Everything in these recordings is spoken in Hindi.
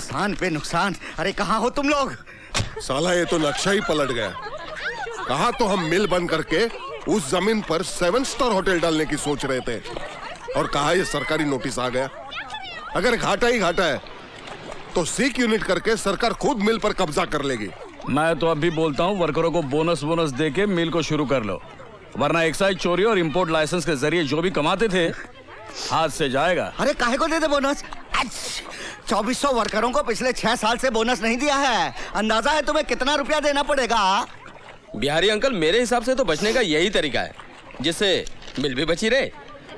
नुकसान पे नुकसान। अरे कहाँ हो तुम लोग? साला ये तो नक्शा ही पलट गया। कहा तो हम मिल बंद करके उस जमीन पर 7 स्टार होटल डालने की सोच रहे थे, और कहा ये सरकारी नोटिस आ गया। अगर घाटा ही घाटा है तो सीक यूनिट करके सरकार खुद मिल पर कब्जा कर लेगी। मैं तो अभी बोलता हूँ वर्करों को बोनस दे के मिल को शुरू कर लो, वरना एक्साइज चोरी और इंपोर्ट लाइसेंस के जरिए जो भी कमाते थे हाथ से जाएगा। अरे काहे को दे दे बोनस? 2400 वर्करों को पिछले 6 साल से बोनस नहीं दिया है। अंदाजा है तुम्हें कितना रुपया देना पड़ेगा? बिहारी अंकल, मेरे हिसाब से तो बचने का यही तरीका है जिससे मिल भी बची रहे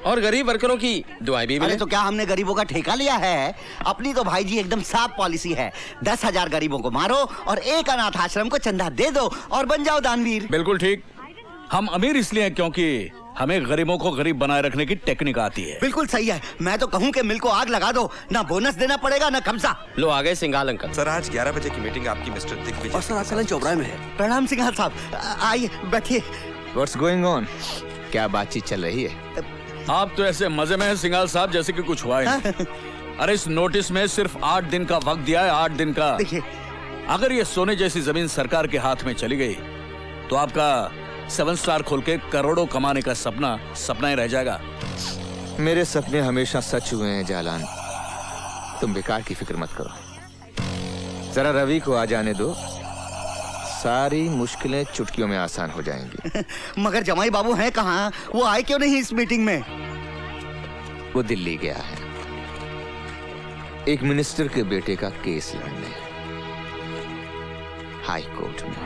और गरीब वर्करों की दुआएं भी मिले। अरे तो क्या हमने गरीबों का ठेका लिया है? अपनी तो भाई जी एकदम साफ पॉलिसी है। 10,000 गरीबों को मारो और एक अनाथ आश्रम को चंदा दे दो और बन जाओ दानवीर। बिल्कुल ठीक। हम अमीर इसलिए हैं क्योंकि हमें गरीबों को गरीब बनाए रखने की टेक्निक आती है। बिल्कुल सही है। मैं तो कहूँ कि मिल को आग लगा दो, ना बोनस देना पड़ेगा ना कब्जा। लो आ गए सिंघाल अंकल। सर आज 11 बजे की मीटिंग आपकी मिस्टर दिग्विजय। और सर आपका लंच चौबराहे में है। प्रणाम सिंघाल साहब, आइए बैठिए। What's going on? क्या बातचीत चल रही है? आप तो ऐसे मजे में हैं सिंघाल साहब जैसे कि कुछ हुआ ही नहीं। अरे इस नोटिस में सिर्फ 8 दिन का वक्त दिया है, 8 दिन का। देखिए, अगर ये सोने जैसी जमीन सरकार के हाथ में चली गई तो आपका 7 स्टार खोल के करोड़ों कमाने का सपना ही रह जाएगा। मेरे सपने हमेशा सच हुए हैं जालान, तुम बेकार की फिक्र मत करो। जरा रवि को आ जाने दो, सारी मुश्किलें चुटकियों में आसान हो जाएंगी। मगर जमाई बाबू हैं कहाँ? वो आए क्यों नहीं इस मीटिंग में? वो दिल्ली गया है एक मिनिस्टर के बेटे का केस लड़ने, हाई कोर्ट में।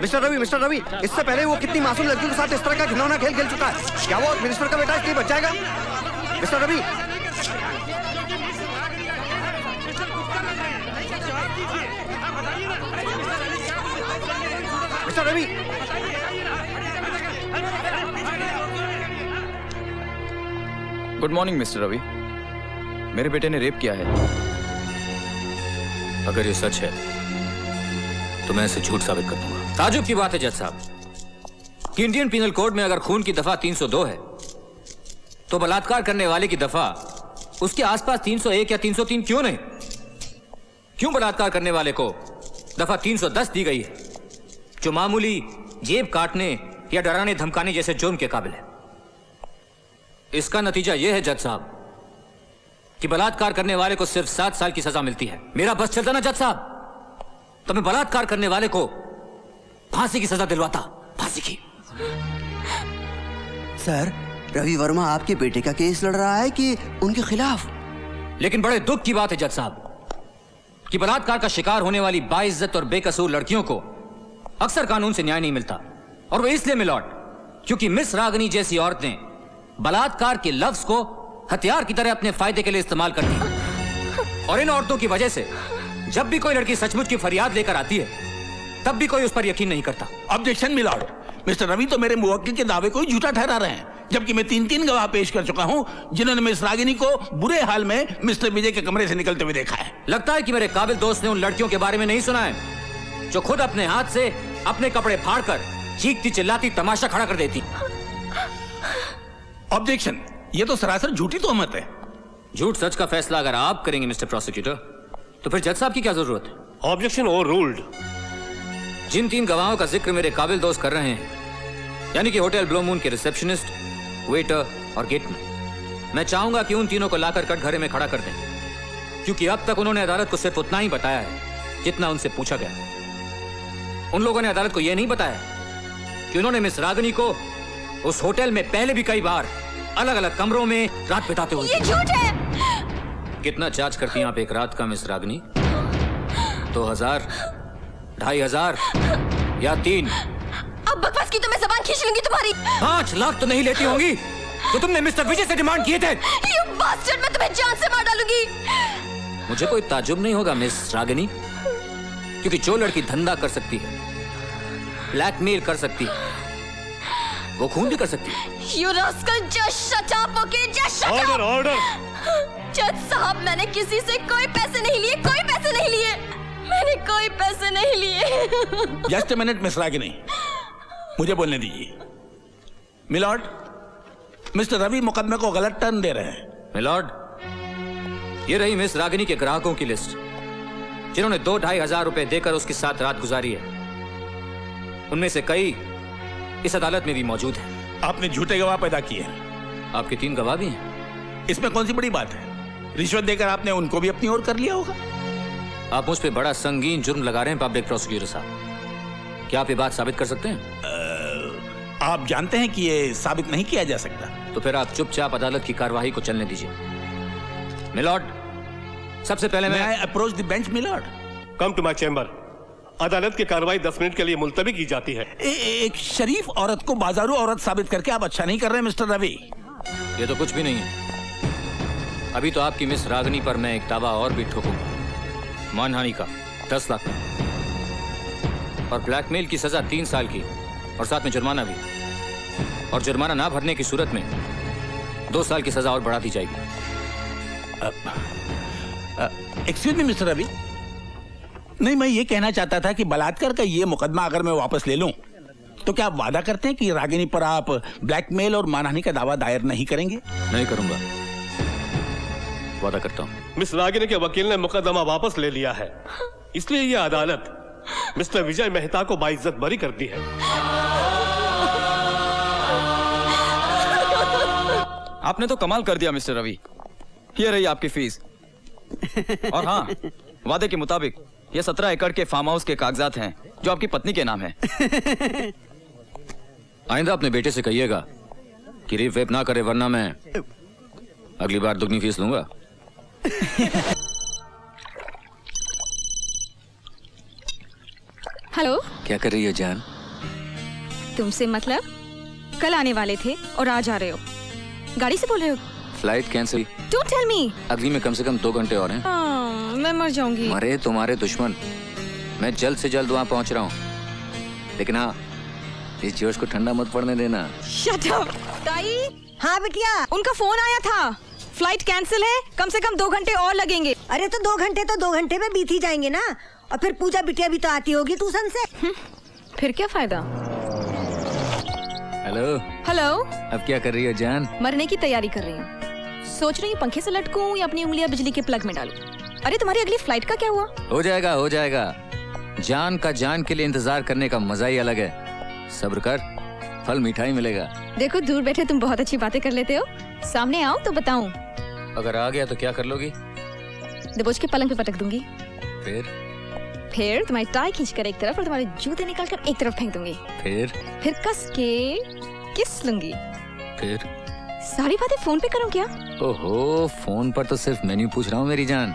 मिस्टर रवि, इससे पहले वो कितनी मासूम लड़कियों के साथ इस तरह का घिनौना खेल खेल चुका है। क्या वो मिनिस्टर का बेटा इसलिए बच जाएगा? Mister Ravi, mister Ravi, good morning mister Ravi. मेरे बेटे ने रेप किया है। अगर ये सच है तो मैं इसे झूठ साबित कर दूंगा। ताजुब की बात है जज साहब कि इंडियन पिनल कोड में अगर खून की दफा 302 है तो बलात्कार करने वाले की दफा उसके आसपास 301 या 303 क्यों नहीं? क्यों बलात्कार करने वाले को दफा 310 दी गई है, जो मामूली जेब काटने या डराने धमकाने जैसे जुर्म के काबिल है? इसका नतीजा यह है जज साहब कि बलात्कार करने वाले को सिर्फ 7 साल की सजा मिलती है। मेरा बस चलता ना जज साहब तो मैं बलात्कार करने वाले को फांसी की सजा दिलवाता, फांसी की। सर रवि वर्मा आपके बेटे का केस लड़ रहा है कि उनके खिलाफ? लेकिन बड़े दुख की बात है जज साहब कि बलात्कार का शिकार होने वाली बाइज्जत और बेकसूर लड़कियों को अक्सर कानून से न्याय नहीं मिलता, और वो इसलिए मिलॉर्ड क्योंकि मिस रागनी जैसी औरतें बलात्कार के लफ्ज को हथियार की तरह अपने फायदे के लिए इस्तेमाल करती हैं। और इन औरतों की वजह से जब भी कोई लड़की सचमुच की फरियाद लेकर आती है तब भी कोई उस पर यकीन नहीं करता। ऑब्जेक्शन मिलॉर्ड, मिस्टर रवि तो मेरे मुवक्किल के दावे को ही झूठा ठहरा रहे हैं, जबकि मैं 3 गवाह पेश कर चुका हूं जिन्होंने मिस रागिनी को बुरे हाल में मिस्टर विजय के कमरे से निकलते हुए देखा है। लगता है कि मेरे काबिल दोस्त ने उन लड़कियों के बारे में नहीं सुना है जो खुद अपने हाथ से अपने कपड़े फाड़कर चीखती चिल्लाती तमाशा खड़ा कर देती। ऑब्जेक्शन, ये तो सरासर झूठी तोहमत है। झूठ सच का फैसला अगर आप करेंगे मिस्टर प्रोसिक्यूटर तो फिर जज साहब की क्या जरूरत है? Objection overruled. जिन 3 गवाहों का जिक्र मेरे काबिल दोस्त कर रहे हैं, यानी कि होटल ब्लू मून के रिसेप्शनिस्ट, वेटर और गेटमैन, मैं चाहूंगा कि उन तीनों को लाकर कटघरे में खड़ा कर दें, क्योंकि अब तक उन्होंने अदालत को सिर्फ उतना ही बताया है जितना उनसे पूछा गया। उन लोगों ने अदालत को यह नहीं बताया कि उन्होंने मिस रागनी को उस होटल में पहले भी कई बार अलग अलग कमरों में रात बिताते हुए। ये झूठ है। कितना चार्ज करती हैं आप एक रात का मिस रागनी? 2000, 2500 या 3? अब बकवास की तो मैं जबान खींच लूंगी तुम्हारी। 5 लाख तो नहीं लेती होंगी तो तुमने मिस्टर विजय से डिमांड किए थे। You bastard, मैं तुम्हें जान से मार डालूंगी। मुझे कोई ताजुब नहीं होगा मिस रागिनी, क्योंकि जो लड़की धंधा कर सकती है, ब्लैकमेल कर सकती है, वो खून भी कर सकती है। You rascal, just shut up, okay? Just shut up. Order. जज साहब, मैंने किसी से कोई पैसे नहीं लिए, कोई पैसे नहीं लिए, मैंने कोई पैसे नहीं लिए। Just a minute miss Ragini, मुझे बोलने दीजिए। मिलॉर्ड, मिस्टर रवि मुकदमे को गलत टर्न दे रहे हैं। मिलॉर्ड, ये रही मिस रागिनी के ग्राहकों की लिस्ट, जिन्होंने 2-2.5 हजार रुपए देकर उसके साथ रात गुजारी है। उनमें से कई इस अदालत में भी मौजूद हैं। आपने झूठे गवाह पैदा किए हैं। आपके 3 गवाह भी हैं। इसमें कौन सी बड़ी बात है? रिश्वत देकर आपने उनको भी अपनी ओर कर लिया होगा। आप मुझ पे बड़ा संगीन जुर्म लगा रहे हैं पब्लिक प्रोसिक्यूटर साहब। क्या आप ये बात साबित कर सकते हैं? आप जानते हैं कि ये साबित नहीं किया जा सकता। तो फिर आप चुपचाप अदालत की कार्यवाही को चलने दीजिए। मिलॉर्ड, सबसे पहले मैं approach the bench my lord. Come to my chamber. अदालत की कार्रवाई 10 मिनट के लिए मुलतवी की जाती है। एक शरीफ औरत को बाजारू औरत साबित करके आप अच्छा नहीं कर रहे मिस्टर रवि। ये तो कुछ भी नहीं है। अभी तो आपकी मिस रागिनी पर मैं एक दावा और भी ठोकूंगा, मानहानि का 10 लाख और ब्लैकमेल की सजा 3 साल की, और साथ में जुर्माना भी। और जुर्माना ना भरने की सूरत में 2 साल की सजा और बढ़ा दी जाएगी। एक्सक्यूज मी मिस्टर रवि, नहीं, मैं ये कहना चाहता था कि बलात्कार का ये मुकदमा अगर मैं वापस ले लूं तो क्या आप वादा करते हैं कि रागिनी पर आप ब्लैकमेल और मानहानि का दावा दायर नहीं करेंगे? नहीं करूंगा, वादा करता हूं। मिस रागिनी के वकील ने मुकदमा वापस ले लिया है, इसलिए यह अदालत मिस्टर विजय मेहता को बाइज्जत बरी करती है। आपने तो कमाल कर दिया मिस्टर रवि। ये रही आपकी फीस। और हाँ, वादे के मुताबिक ये 17 एकड़ के फार्म हाउस के कागजात हैं जो आपकी पत्नी के नाम है। आइंदा अपने बेटे से कहिएगा कि रेप वेप ना करे, वरना मैं अगली बार दुगनी फीस लूंगा। हेलो, क्या कर रही हो जान? तुमसे मतलब? कल आने वाले थे और आज आ रहे हो। गाड़ी से बोल रहे हो? Flight cancel. Don't tell me. अगली में कम से कम 2 घंटे और हैं। मैं मर जाऊंगी। मरे तुम्हारे दुश्मन। मैं जल्द से जल्द वहाँ पहुँच रहा हूँ, लेकिन हाँ, इस जोश को ठंडा मत पड़ने देना। Shut up. ताई। हाँ बिटिया, उनका फोन आया था, फ्लाइट कैंसिल है, कम से कम 2 घंटे और लगेंगे। अरे तो 2 घंटे तो 2 घंटे में बीत ही जाएंगे ना। और फिर पूजा बिटिया भी तो आती होगी ट्यूशन से। फिर क्या फायदा। हेलो। हेलो। अब क्या कर रही हो जान? मरने की तैयारी कर रही हूँ। सोच रही हूँ पंखे से लटकूं या अपनी उंगलियां बिजली के प्लग में डालूं। अरे तुम्हारी अगली फ्लाइट का क्या हुआ? हो जाएगा, हो जाएगा। जान का जान के लिए इंतजार करने का मजा ही अलग है। सब्र कर, फल मिठाई मिलेगा। देखो, दूर बैठे तुम बहुत अच्छी बातें कर लेते हो, सामने आओ तो बताऊं। अगर आ गया तो क्या कर लोगी? दबोच के पलंग पे पटक दूंगी। फिर तुम्हारी टाई खींचकर एक तरफ और तुम्हारे जूते निकालकर एक तरफ फेंक दूंगी। फिर कस के किस लूंगी। फिर सारी बातें फोन पे करूं क्या? ओहो, फोन पर तो सिर्फ मेन्यू पूछ रहा हूँ मेरी जान।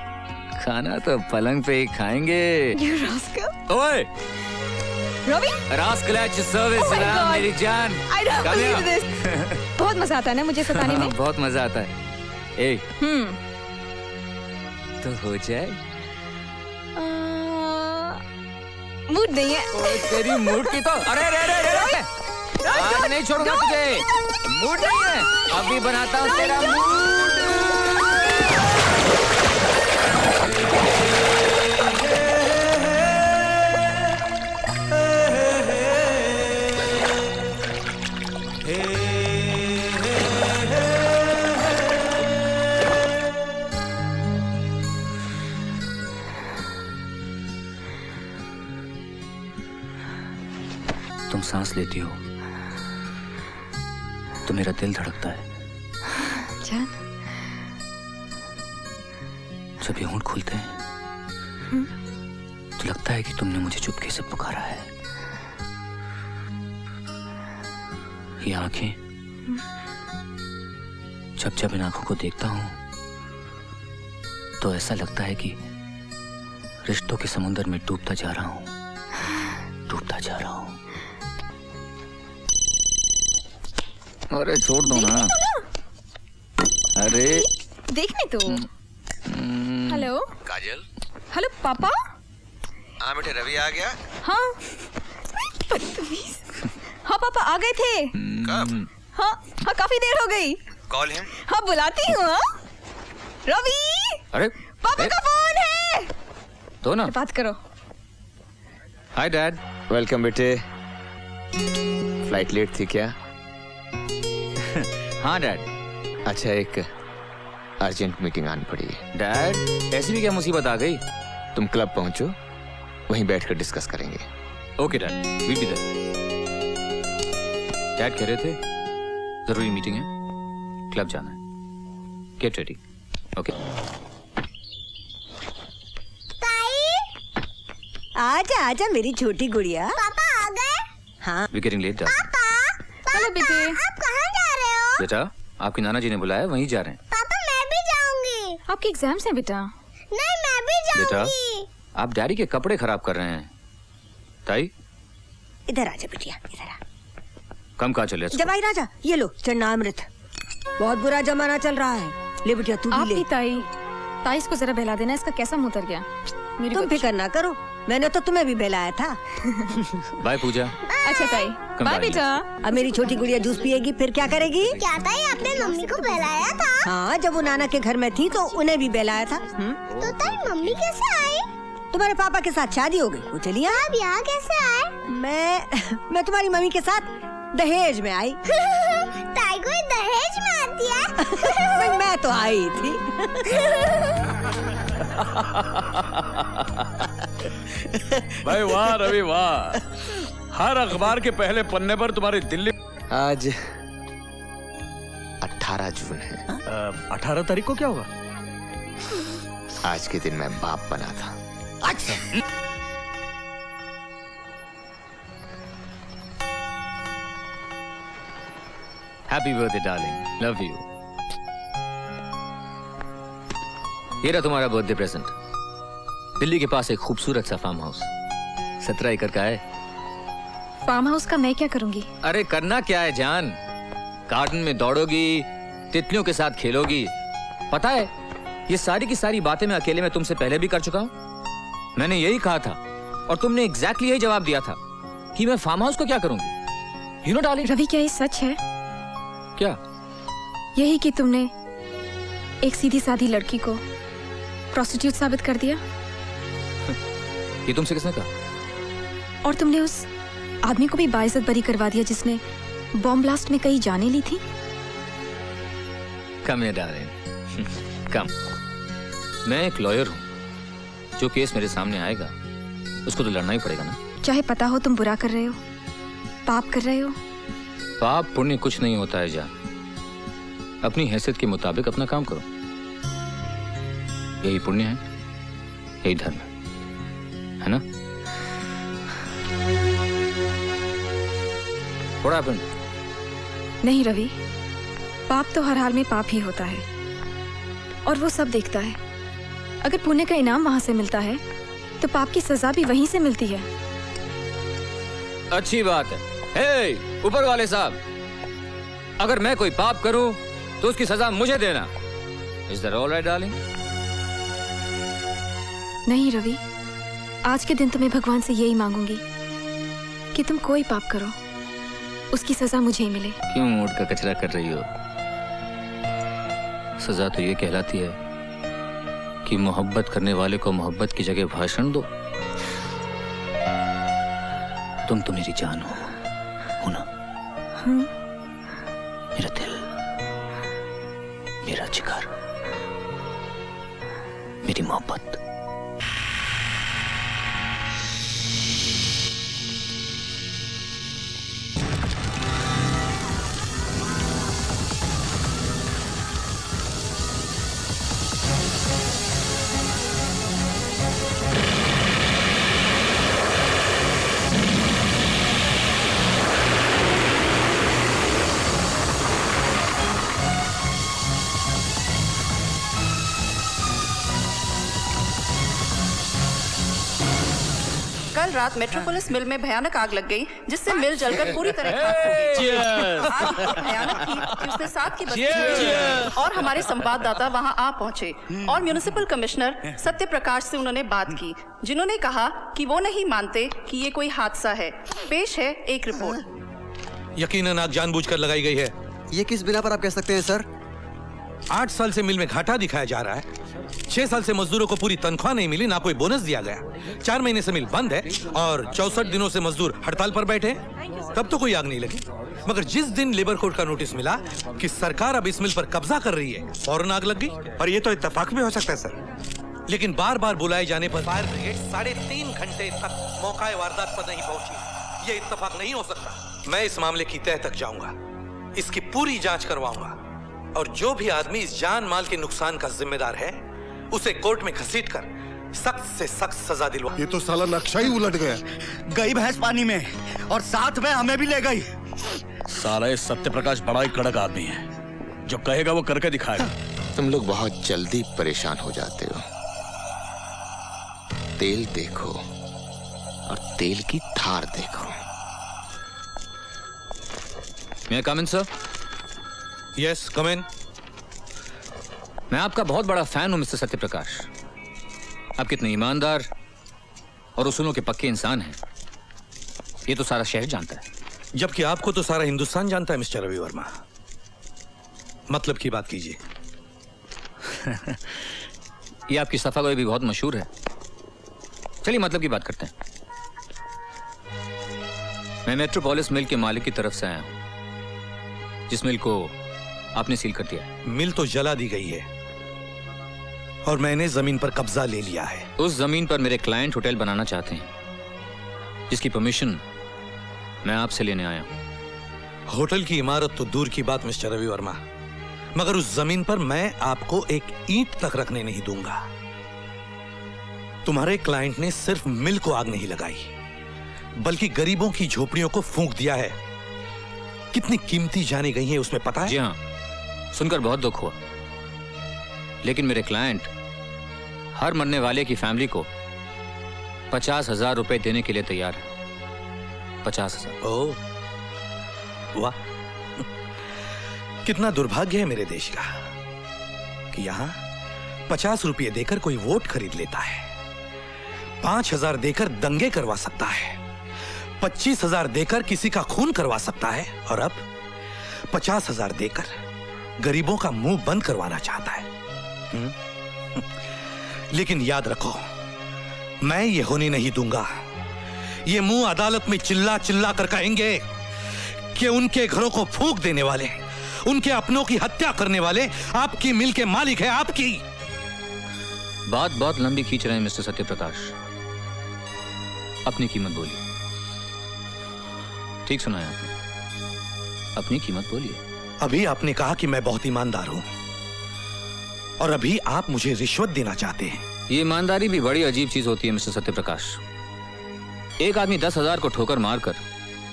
खाना तो पलंग पे ही खाएंगे। You rascal। ओए Ravi, rascal at your service मेरी जान। I don't believe this। बहुत मजा आता है ना मुझे सताने में। बहुत मजा आता है। ए, तो हो जाए। मूड नहीं है। तेरी मूड की तो अरे आज नहीं छोड़ूंगा तुझे। मूड नहीं है, अभी बनाता हूँ तेरा मूड। तुम सांस लेती हो तो मेरा दिल धड़कता है। जान, जब ये होंठ खुलते हैं तो लगता है कि तुमने मुझे चुपके से पुकारा है। ये आंखें, जब जब इन आंखों को देखता हूं तो ऐसा लगता है कि रिश्तों के समुद्र में डूबता जा रहा हूं, डूबता जा रहा हूं। अरे छोड़ दो ना। अरे देखने तो। हेलो काजल। हेलो पापा। हाँ बेटे, रवि आ गया? हाँ बदतमीज। हाँ पापा आ गए थे। कब? हाँ हाँ, काफी देर हो गई। Call him. हाँ बुलाती हूँ। रवि, अरे पापा का फोन है। तो ना बात करो। Hi dad. वेलकम बेटे। फ्लाइट लेट थी क्या? हाँ डैड। अच्छा, एक अर्जेंट मीटिंग आनी पड़ी है। डैड, ऐसी भी क्या मुसीबत आ गई? तुम क्लब पहुंचो, वहीं बैठकर डिस्कस करेंगे। Okay dad, we'll be there. Dad कह रहे थे जरूरी मीटिंग है, क्लब जाना है। Get ready. ओके। आजा आजा मेरी छोटी गुड़िया। पापा आ गए? हाँ। We getting late dad. Hello बेटे। आप कहाँ जा रहे हो? बेटा, आपकी नाना जी ने बुलाया, वहीं जा रहे हैं। पापा मैं भी जाऊंगी। आपके एग्जाम्स हैं बेटा। नहीं मैं भी बेटा, जाऊंगी। आप डैडी के कपड़े खराब कर रहे हैं। ताई, इधर आजा बिटिया, इधर आ। कम कहाँ चले? जवाई राजा, ये लो चन्नामृत। बहुत बुरा जमाना चल रहा है। ले बिटिया तू भी ले। ताई इसको जरा बहला देना, इसका कैसा मुंह उतर गया। तुम फिक्र ना करो, मैंने तो तुम्हें भी बहलाया था। बाय पूजा। अच्छा ताई, बाय बेटा। अब मेरी छोटी गुड़िया जूस पिएगी, फिर क्या करेगी? क्या ताई आपने मम्मी को बहलाया था? हाँ, जब वो नाना के घर में थी तो उन्हें भी बहलाया था। तो ताई मम्मी कैसे आई? तुम्हारे पापा के साथ शादी हो गई, वो चली आई। आप यहाँ कैसे आए? मैं तुम्हारी मम्मी के साथ दहेज में आई। ताई कोई दहेज में आती है? मैं तो आई थी। भाई वाह रवि वाह, हर अखबार के पहले पन्ने पर तुम्हारी दिल्ली। आज 18 जून है। 18 तारीख को क्या होगा? आज के दिन मैं बाप बना था। Happy birthday darling, love you. ये रहा तुम्हारा बर्थडे प्रेजेंट। दिल्ली के पास एक खूबसूरत सा फार्म हाउस, 17 एकड़ का है। फार्म हाउस का मैं क्या करूंगी? अरे करना क्या है जान, गार्डन में दौड़ोगी, तितलियों के साथ खेलोगी। पता है, ये सारी की सारी बातें मैं अकेले में तुमसे पहले भी कर चुका हूँ। मैंने यही कहा था और तुमने एग्जैक्टली यही जवाब दिया था कि मैं फार्म हाउस को क्या करूंगी। You know darling. रवि, क्या ये सच है? क्या? यही कि तुमने एक सीधी सादी लड़की को प्रोस्टिट्यूट साबित कर दिया? ये तुमसे किसने कहा? और तुमने उस आदमी को भी बाइज्जत बरी करवा दिया जिसने बॉम्ब ब्लास्ट में कई जानें ली थी। कम है डार्लिंग, कम। मैं एक लॉयर हूं, जो केस मेरे सामने आएगा उसको तो लड़ना ही पड़ेगा ना। चाहे पता हो तुम बुरा कर रहे हो, पाप कर रहे हो। पाप पुण्य कुछ नहीं होता है जान, अपनी हैसियत के मुताबिक अपना काम करो। यही पुण्य है, यही धर्म है ना? What happened? नहीं रवि, पाप तो हर हाल में पाप ही होता है और वो सब देखता है। अगर पुण्य का इनाम वहां से मिलता है तो पाप की सजा भी वहीं से मिलती है। अच्छी बात है। हे ऊपर वाले साहब, अगर मैं कोई पाप करूं तो उसकी सजा मुझे देना। Is that all right, darling? नहीं रवि, आज के दिन तुम्हें भगवान से यही मांगूंगी कि तुम कोई पाप करो, उसकी सजा मुझे ही मिले। क्यों मूड का कचरा कर रही हो? सजा तो ये कहलाती है कि मोहब्बत करने वाले को मोहब्बत की जगह भाषण दो। तुम तो मेरी जान हो ना? मेरा दिल, मेरा जिगर, मेरी मोहब्बत। कल रात मेट्रोपोलिस मिल में भयानक आग लग गई, जिससे मिल जलकर पूरी तरह खाक हो गई। आग इतनी भयानक थी कि उसने 7 की बस्ती में, और हमारे संवाददाता वहां आ पहुंचे और म्युनिसिपल कमिश्नर सत्य प्रकाश से उन्होंने बात की, जिन्होंने कहा कि वो नहीं मानते कि ये कोई हादसा है। पेश है एक रिपोर्ट। यकीनन आग जानबूझकर लगाई गई है। ये किस बिना पर आप कह सकते हैं सर? 8 साल से मिल में घाटा दिखाया जा रहा है। 6 साल से मजदूरों को पूरी तनख्वाह नहीं मिली, ना कोई बोनस दिया गया। 4 महीने से मिल बंद है और 64 दिनों से मजदूर हड़ताल पर बैठे हैं। तब तो कोई आग नहीं लगी, मगर जिस दिन लेबर कोर्ट का नोटिस मिला कि सरकार अब इस मिल पर कब्जा कर रही है, फौरन आग लग गई। और ये तो इत्तेफाक भी हो सकता है सर, लेकिन बार बार बुलाए जाने पर फायर ब्रिगेड 3.5 घंटे तक मौका वारदात पर नहीं पहुंची। ये इत्तेफाक नहीं हो सकता। मैं इस मामले की तह तक जाऊंगा, इसकी पूरी जांच करवाऊंगा और जो भी आदमी इस जान माल के नुकसान का जिम्मेदार है उसे कोर्ट में घसीटकर सख्त से सख्त सजा दिलवा। ये तो साला नक्शा ही उलट गया। गई भैंस पानी में और साथ में हमें भी ले गई। साला ये सत्य प्रकाश बड़ा ही कड़क आदमी है, जो कहेगा वो करके दिखाएगा। तुम लोग बहुत जल्दी परेशान हो जाते हो। तेल देखो और तेल की धार देखो। मैं कम इन सर? यस कम इन। मैं आपका बहुत बड़ा फैन हूं मिस्टर सत्यप्रकाश। आप कितने ईमानदार और उसूलों के पक्के इंसान हैं, ये तो सारा शहर जानता है। जबकि आपको तो सारा हिंदुस्तान जानता है मिस्टर रवि वर्मा। मतलब की बात कीजिए। ये आपकी सफागोई भी बहुत मशहूर है। चलिए मतलब की बात करते हैं। मैं मेट्रोपोलिस मिल के मालिक की तरफ से आया हूं, जिस मिल को आपने सील कर दिया। मिल तो जला दी गई है और मैंने जमीन पर कब्जा ले लिया है। उस जमीन पर मेरे क्लाइंट होटल बनाना चाहते हैं, जिसकी परमिशन मैं आपसे लेने आया हूं। होटल की इमारत तो दूर की बात मिस्टर रवि वर्मा, मगर उस जमीन पर मैं आपको एक ईंट तक रखने नहीं दूंगा। तुम्हारे क्लाइंट ने सिर्फ मिल को आग नहीं लगाई, बल्कि गरीबों की झोपड़ियों को फूंक दिया है। कितनी कीमती जाने गई है उसमें पता है? जी हाँ, सुनकर बहुत दुख हुआ। लेकिन मेरे क्लाइंट हर मरने वाले की फैमिली को 50,000 रुपए देने के लिए तैयार है। 50,000। ओह वाह, कितना दुर्भाग्य है मेरे देश का कि यहां 50 रुपये देकर कोई वोट खरीद लेता है, 5,000 देकर दंगे करवा सकता है, 25,000 देकर किसी का खून करवा सकता है, और अब 50,000 देकर गरीबों का मुंह बंद करवाना चाहता है। लेकिन याद रखो, मैं ये होने नहीं दूंगा। ये मुंह अदालत में चिल्ला चिल्ला कर कहेंगे कि उनके घरों को फूंक देने वाले, उनके अपनों की हत्या करने वाले आपकी मिल के मालिक है। आपकी बात बहुत लंबी खींच रहे हैं मिस्टर सत्यप्रकाश। अपनी कीमत बोलिए। ठीक सुना है आपने, अपनी कीमत बोलिए। अभी आपने कहा कि मैं बहुत ईमानदार हूं, और अभी आप मुझे रिश्वत देना चाहते हैं। ये ईमानदारी भी बड़ी अजीब चीज होती है मिस्टर सत्यप्रकाश। एक आदमी 10,000 को ठोकर मारकर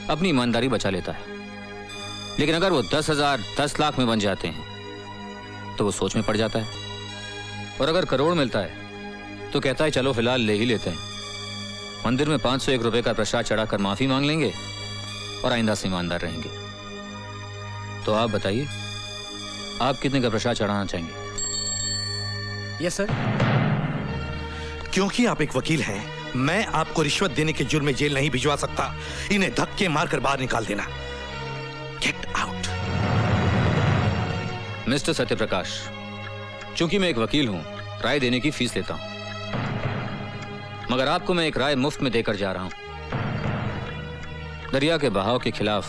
अपनी ईमानदारी बचा लेता है, लेकिन अगर वो 10,000 10 लाख में बन जाते हैं तो वो सोच में पड़ जाता है, और अगर करोड़ मिलता है तो कहता है चलो फिलहाल ले ही लेते हैं। मंदिर में 501 रुपए का प्रसाद चढ़ाकर माफी मांग लेंगे और आइंदा से ईमानदार रहेंगे। तो आप बताइए, आप कितने का प्रसाद चढ़ाना चाहेंगे? Yes sir. क्योंकि आप एक वकील हैं, मैं आपको रिश्वत देने के जुर्म में जेल नहीं भिजवा सकता। इन्हें धक्के मारकर बाहर निकाल देना। Get out. मिस्टर सत्यप्रकाश, चूंकि मैं एक वकील हूं, राय देने की फीस लेता हूं, मगर आपको मैं एक राय मुफ्त में देकर जा रहा हूं। दरिया के बहाव के खिलाफ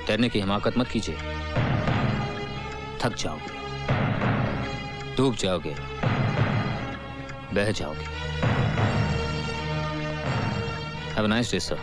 तैरने की हिमाकत मत कीजिए। थक जाओगे, डूब जाओगे, बह जाओगे। Have a nice day sir.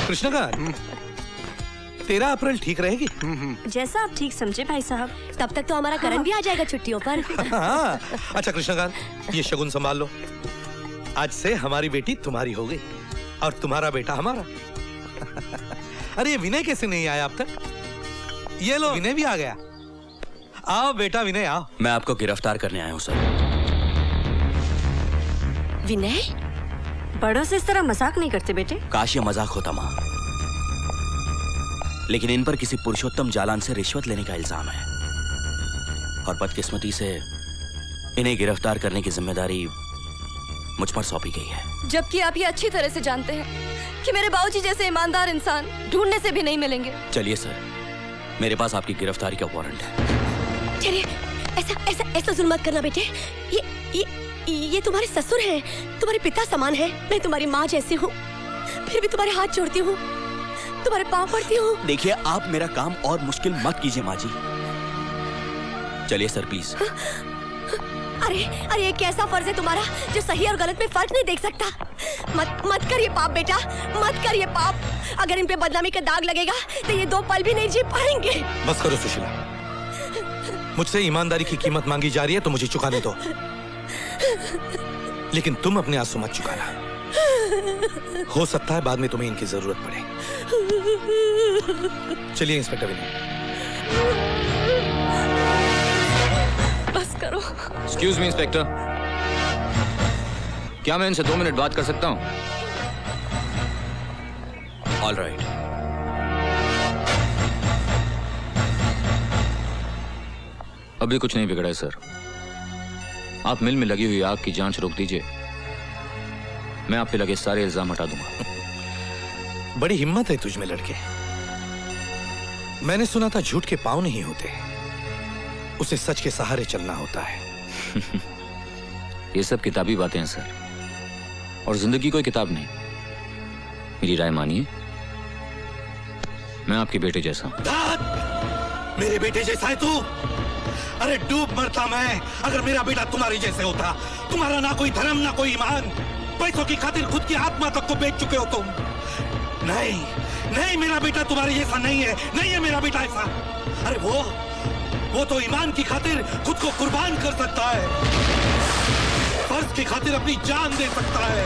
Krishnakant, 13 अप्रैल ठीक रहेगी? जैसा आप ठीक समझे भाई साहब। तब तक तो हमारा करण भी आ जाएगा छुट्टियों पर। हाँ। अच्छा कृष्णकांत, ये शगुन संभाल लो। आज से हमारी बेटी तुम्हारी हो गई और तुम्हारा बेटा हमारा। अरे ये विनय कैसे नहीं आया अब तक? ये लो, विनय भी आ गया। आओ बेटा विनय आओ। मैं आपको गिरफ्तार करने आया हूँ सर। विनय, बड़ों से इस तरह मजाक नहीं करते बेटे। काश ये मजाक होता माँ, लेकिन इन पर किसी पुरुषोत्तम जालान से रिश्वत लेने का इल्जाम है और बदकिस्मती से इन्हें गिरफ्तार करने की जिम्मेदारी मुझ पर सौंपी गई है। जबकि आप ये अच्छी तरह से जानते हैं कि मेरे बाबूजी जैसे ईमानदार इंसान ढूंढने से भी नहीं मिलेंगे। चलिए सर, मेरे पास आपकी गिरफ्तारी का वारंट है। चलिए, ऐसा ऐसा ऐसा जुल्म मत करना बेटे। ये तुम्हारे ससुर हैं, तुम्हारे पिता समान हैं। मैं तुम्हारी माँ जैसी हूँ, फिर भी तुम्हारे हाथ जोड़ती हूँ, तुम्हारे पाँव पड़ती हूँ। देखिए, आप मेरा काम और मुश्किल मत कीजिए माँ जी। चलिए सर प्लीज। अरे अरे, ये कैसा फर्ज है तुम्हारा जो सही और गलत में फर्क नहीं देख सकता। मत करिए पाप बेटा, मत करिए पाप। अगर इन पे बदनामी का दाग लगेगा तो ये 2 पल भी नहीं जी पाएंगे। बस करो सुशीला, मुझसे ईमानदारी की कीमत मांगी जा रही है तो मुझे चुकाने दो, लेकिन तुम अपने आंसू मत चुकाना। हो सकता है बाद में तुम्हें इनकी जरूरत पड़े। चलिए इंस्पेक्टर विनय। बस करो। एक्सक्यूज मी इंस्पेक्टर, क्या मैं इनसे 2 मिनट बात कर सकता हूँ? All right. अभी कुछ नहीं बिगड़ा है सर। आप मिल में लगी हुई आग की जांच रोक दीजिए, मैं आप पे लगे सारे इल्जाम हटा दूंगा। बड़ी हिम्मत है तुझ में लड़के। मैंने सुना था झूठ के पांव नहीं होते, उसे सच के सहारे चलना होता है। ये सब किताबी बातें हैं सर, और जिंदगी कोई किताब नहीं। मेरी राय मानिए, मैं आपके बेटे जैसा हूं। मेरे बेटे जैसा है तू? अरे डूब मरता मैं अगर मेरा बेटा तुम्हारी जैसे होता। तुम्हारा ना कोई धर्म ना कोई ईमान, पैसों की खातिर खुद की आत्मा तक को बेच चुके हो तुम। नहीं नहीं, मेरा बेटा तुम्हारे जैसा नहीं है, नहीं है मेरा बेटा ऐसा। अरे वो तो ईमान की खातिर खुद को कुर्बान कर सकता है, फर्ज की खातिर अपनी जान दे सकता है।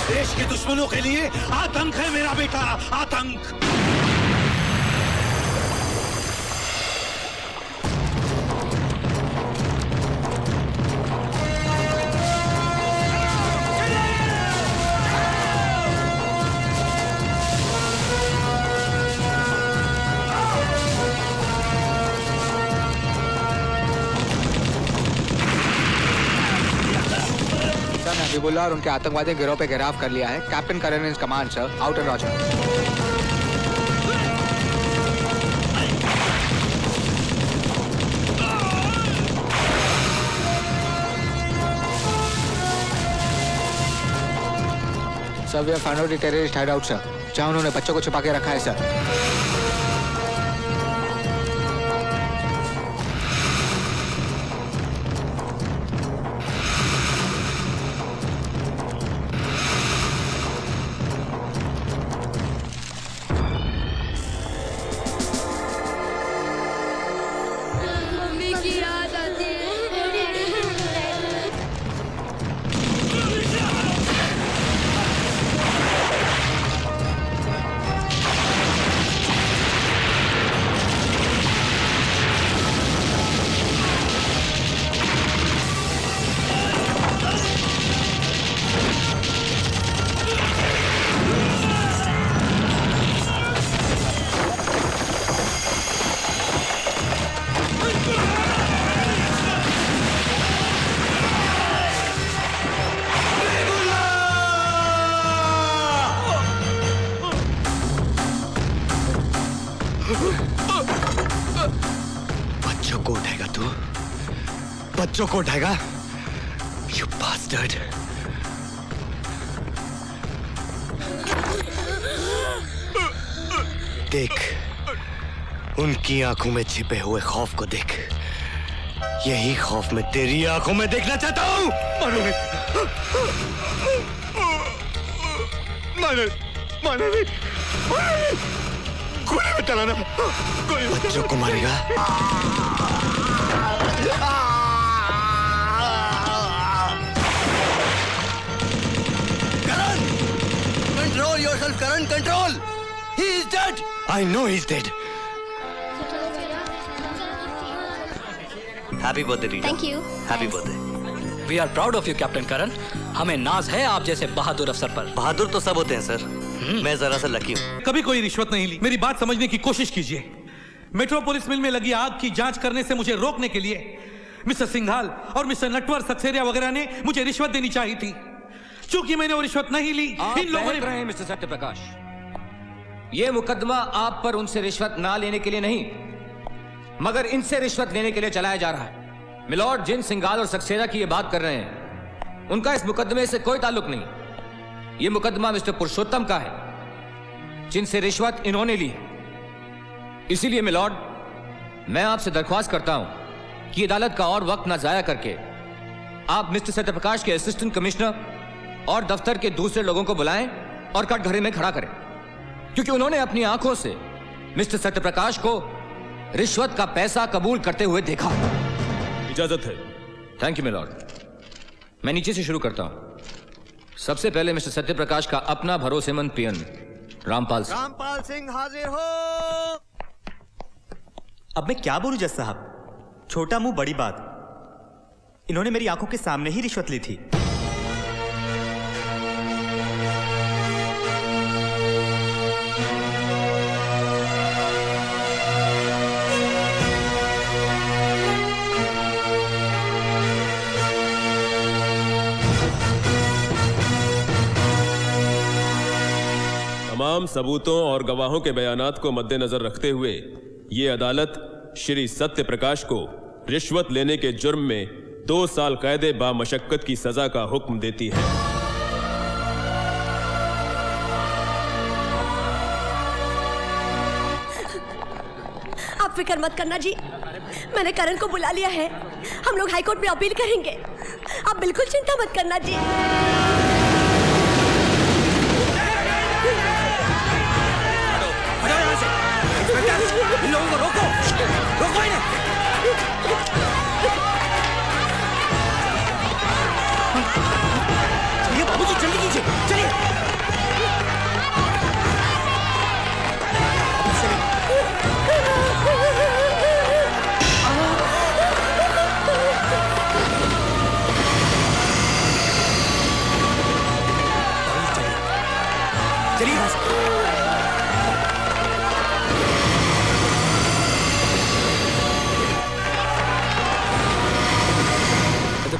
देश के दुश्मनों के लिए आतंक है मेरा बेटा, आतंक। हबीबुल्लाह और उनके आतंकवादी गिरोह पे घेराव कर लिया है। Captain Karan is command sir, out and roger. Sir we have found out the terrorist hideout sir, जहां उन्होंने बच्चों को छुपा के रखा है सर। बच्चों को उठाएगा तू? बच्चों को उठाएगा? You bastard! देख, उनकी आंखों में छिपे हुए खौफ को देख। यही खौफ मैं तेरी आंखों में देखना चाहता हूँ। माने गोली में चलाना, बच्चों को मारेगा। Karan! Control yourself, Karan, control! He is dead! I know he's dead. Happy birthday Rita. Thank you. Happy birthday. We are proud of you captain Karan. हमें नाज है आप जैसे बहादुर अफसर पर। बहादुर तो सब होते हैं सर, मैं जरा सा लकी हूँ। कभी कोई रिश्वत नहीं ली। मेरी बात समझने की कोशिश कीजिए। मेट्रोपोलिस मिल में लगी आग की जांच करने से मुझे रोकने के लिए मिस्टर सिंघाल और मिस्टर नटवर सक्सेरिया वगैरह ने मुझे रिश्वत देनी चाहिए थी। चूंकि मैंने वो रिश्वत नहीं ली, इन लोगों ने रहे हैं मिस्टर सत्यप्रकाश, ये मुकदमा आप पर उनसे रिश्वत ना लेने के लिए नहीं मगर इनसे रिश्वत लेने के लिए चलाया जा रहा है। मिलॉर्ड, जिन सिंघाल और सक्सेना की ये बात कर रहे हैं उनका इस मुकदमे से कोई ताल्लुक नहीं। ये मुकदमा मिस्टर पुरुषोत्तम का है जिनसे रिश्वत इन्होंने ली है। इसीलिए मिलॉर्ड, मैं आपसे दरख्वास्त करता हूं कि अदालत का और वक्त ना जाया करके आप मिस्टर सत्यप्रकाश के असिस्टेंट कमिश्नर और दफ्तर के दूसरे लोगों को बुलाएं और कटघरे में खड़ा करें, क्योंकि उन्होंने अपनी आंखों से मिस्टर सत्यप्रकाश को रिश्वत का पैसा कबूल करते हुए देखा। इजाजत है। Thank you my lord. मैं नीचे से शुरू करता हूं। सबसे पहले मिस्टर सत्यप्रकाश का अपना भरोसेमंद पियन रामपाल सिंह। रामपाल सिंह हाजिर हो। अब मैं क्या बोलूं जज साहब, छोटा मुंह बड़ी बात। इन्होंने मेरी आंखों के सामने ही रिश्वत ली थी। तमाम सबूतों और गवाहों के बयानात को मद्देनजर रखते हुए ये अदालत श्री सत्य प्रकाश को रिश्वत लेने के जुर्म में 2 साल कैद बामशक्कत की सजा का हुक्म देती है। आप फिक्र मत करना जी, मैंने करण को बुला लिया है। हम लोग हाईकोर्ट में अपील करेंगे। आप बिल्कुल चिंता मत करना जी। इन लोगों को रोको, रोको इन्हें। चलिए बाबूजी, जल्दी कीजिए, चलिए। चलिए यहाँ से।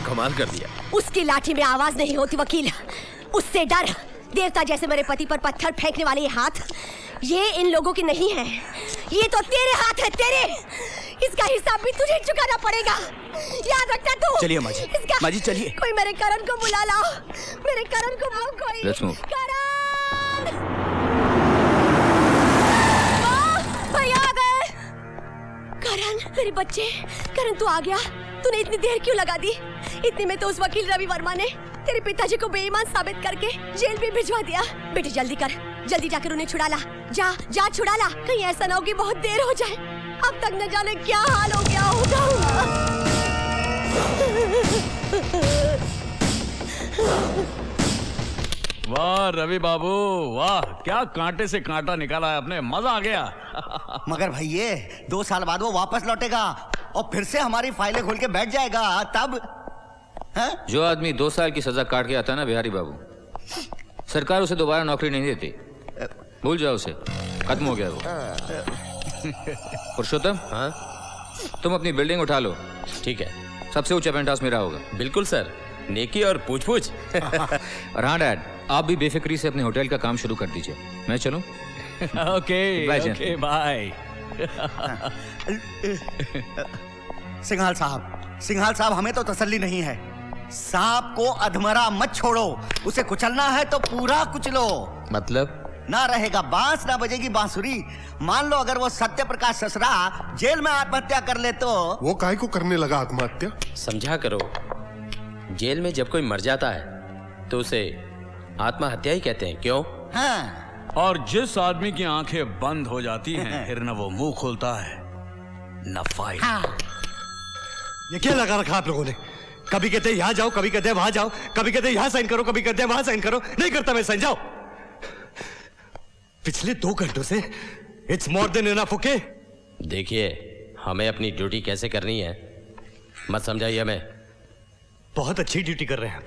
कमाल कर दिया। उसकी लाठी में आवाज नहीं होती वकील, उससे डर। देवता जैसे मेरे पति पर पत्थर फेंकने वाले ये हाथ, ये इन लोगों की नहीं है, ये तो तेरे हाथ है, तेरे। इसका हिसाब भी तुझे चुकाना पड़ेगा, याद रखना तू। चलिए माँ जी, माँ जी चलिए। कोई मेरे करण को बुला लाओ, मेरे करण को बुलाओ कोई। Let's move. करण! भैया आ गए। करण, मेरे बच्चे, करण तू आ गया। तूने इतनी देर क्यों लगा दी? इतने में तो उस वकील रवि वर्मा ने तेरे पिताजी को बेईमान साबित करके जेल में भिजवा दिया। बेटे जल्दी कर, जल्दी जाकर उन्हें छुड़ा ला। जा जा छुड़ा ला, कहीं ऐसा ना हो कि बहुत देर हो जाए। अब तक न जाने क्या हाल हो गया होगा। वाह रवि बाबू वाह, क्या कांटे से कांटा निकाला है आपने, मजा आ गया। मगर भैया 2 साल बाद वो वापस लौटेगा और फिर से हमारी फाइलें खोल के बैठ जाएगा, तब है? जो आदमी 2 साल की सजा काट के आता है ना बिहारी बाबू, सरकार उसे दोबारा नौकरी नहीं देती। भूल जाओ उसे, खत्म हो गया वो। पुरुषोत्तम, हाँ तुम अपनी बिल्डिंग उठा लो। ठीक है, सबसे ऊंचा पेंट हाउस मेरा होगा। बिल्कुल सर, नेकी और पूछ पूछ। और हाँ डैड, आप भी बेफिक्री से अपने होटल का काम शुरू कर दीजिए। मैं चलूं? Okay okay bye. सिंघाल साहब हमें तो तसल्ली नहीं है। सांप को अधमरा मत छोड़ो, उसे कुचलना है तो पूरा कुचलो। मतलब? ना रहेगा बांस, ना बजेगी बांसुरी। मान लो अगर वो सत्य प्रकाश ससरा जेल में आत्महत्या कर ले तो। वो काहे को करने लगा आत्महत्या? समझा करो, जेल में जब कोई मर जाता है तो उसे आत्महत्या ही कहते हैं, क्यों? हाँ। और जिस आदमी की आंखें बंद हो जाती हैं फिर न वो मुंह खोलता है न फाइल। हाँ। ये क्या लगा रखा आप लोगों ने? कभी कहते हैं यहाँ जाओ, कभी कहते हैं वहां जाओ, कभी कहते हैं यहाँ साइन करो, कभी कहते हैं वहां साइन करो। नहीं करता मैं साइन, जाओ। पिछले 2 घंटों से it's more than enough. Okay, देखिए हमें अपनी ड्यूटी कैसे करनी है मत समझाइए हमें। बहुत अच्छी ड्यूटी कर रहे हैं आप,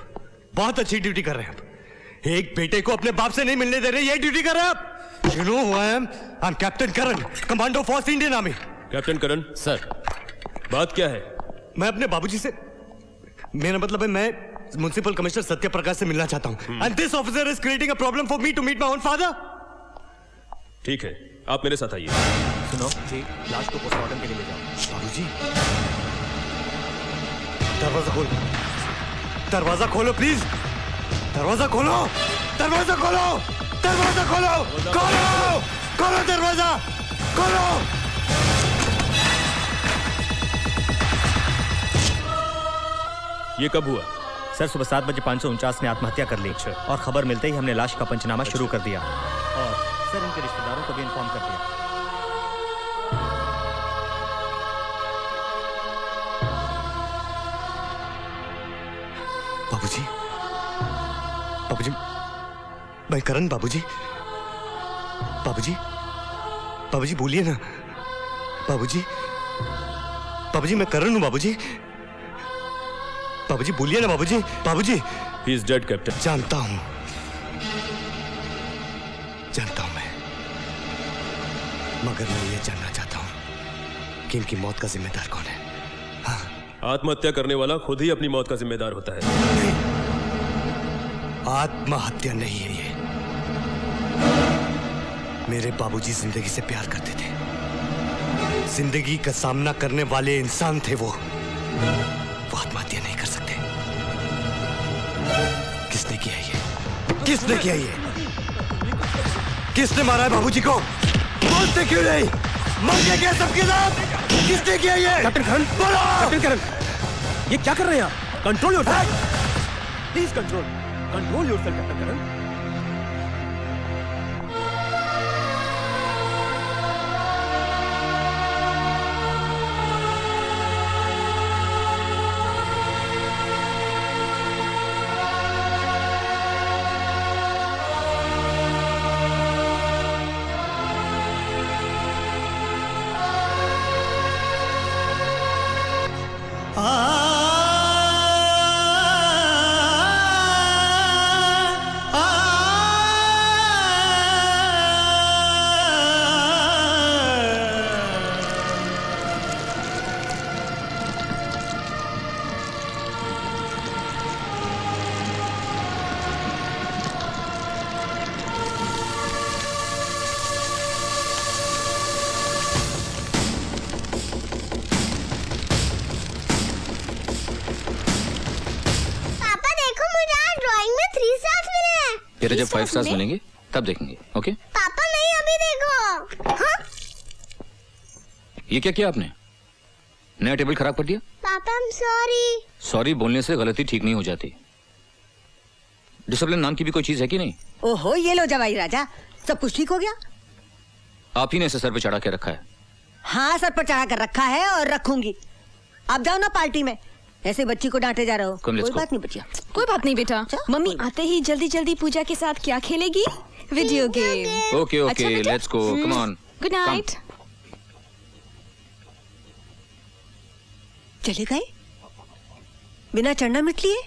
बहुत अच्छी ड्यूटी कर रहे हैं आप। एक बेटे को अपने बाप से नहीं मिलने दे रहे, ये ड्यूटी कर रहे हैं आप। You know who I am? I'm Captain Karan, Commando Force Indian Army. Captain Karan sir, बात क्या है? मैं अपने बाबूजी से, मेरा मतलब है मैं म्युनिसिपल कमिश्नर सत्य प्रकाश से मिलना चाहता हूँ। And this officer is creating a problem for me to meet my own father. ठीक है, आप मेरे साथ आइए। सुनो जी, लाश को पोस्टमार्टम के लिए ले जाओ। बाबूजी, दरवाजा खोलो, दरवाजा खोलो प्लीज, दरवाजा खोलो, दरवाजा खोलो, दरवाजा खोलो, खोलो, खोलो दरवाजा, खोलो। ये कब हुआ? सर सुबह 7:549 ने आत्महत्या कर ली और खबर मिलते ही हमने लाश का पंचनामा शुरू कर दिया और सर इनके रिश्तेदारों को भी इन्फॉर्म कर दिया। बाबूजी, बाबूजी, मैं करण बाबूजी, बाबूजी, बाबूजी बोलिए ना, बाबूजी, बाबूजी मैं करण हूं बाबूजी, बाबूजी बोलिए ना बाबूजी, बाबूजी। He is dead, captain. जानता हूं, जानता हूं मैं, मगर मैं ये जानना चाहता हूं कि इनकी मौत का जिम्मेदार कौन है। आत्महत्या करने वाला खुद ही अपनी मौत का जिम्मेदार होता है। आत्महत्या नहीं है ये, मेरे बाबूजी जिंदगी से प्यार करते थे, जिंदगी का सामना करने वाले इंसान थे वो आत्महत्या नहीं कर सकते। किसने किया ये, किसने किया ये, किसने मारा है बाबूजी को? बोलते क्यों नहीं? मर गए क्या सबके साथ? किसने किया ये? कैप्टन करण, बोलो! कैप्टन करण, ये क्या कर रहे हैं आप? Control yourself, please control yourself captain Karan. तेरे जब 5 स्टार्स मिलेंगे तब देखेंगे, ओके? पापा नहीं, अभी देखो। हाँ? ये क्या किया आपने? नया टेबल खराब कर दिया? पापा I'm sorry। सॉरी बोलने से गलती ठीक नहीं हो जाती। डिसिप्लिन नाम की भी कोई चीज है कि नहीं? ओहो, ये लो जवाई राजा, सब कुछ ठीक हो गया? आप ही ने इसे सर पे चढ़ा के रखा है। हाँ, सर पर चढ़ा कर रखा है और रखूंगी। आप जाओ ना पार्टी में, ऐसे बच्ची को डांटे जा रहे हो। कोई बात नहीं बच्चिया, कोई बात नहीं बेटा। मम्मी आते ही जल्दी जल्दी पूजा के साथ क्या खेलेगी? Video game. Okay okay, let's go, come on. Good night. चले गए बिना चढ़ना मिट लिए?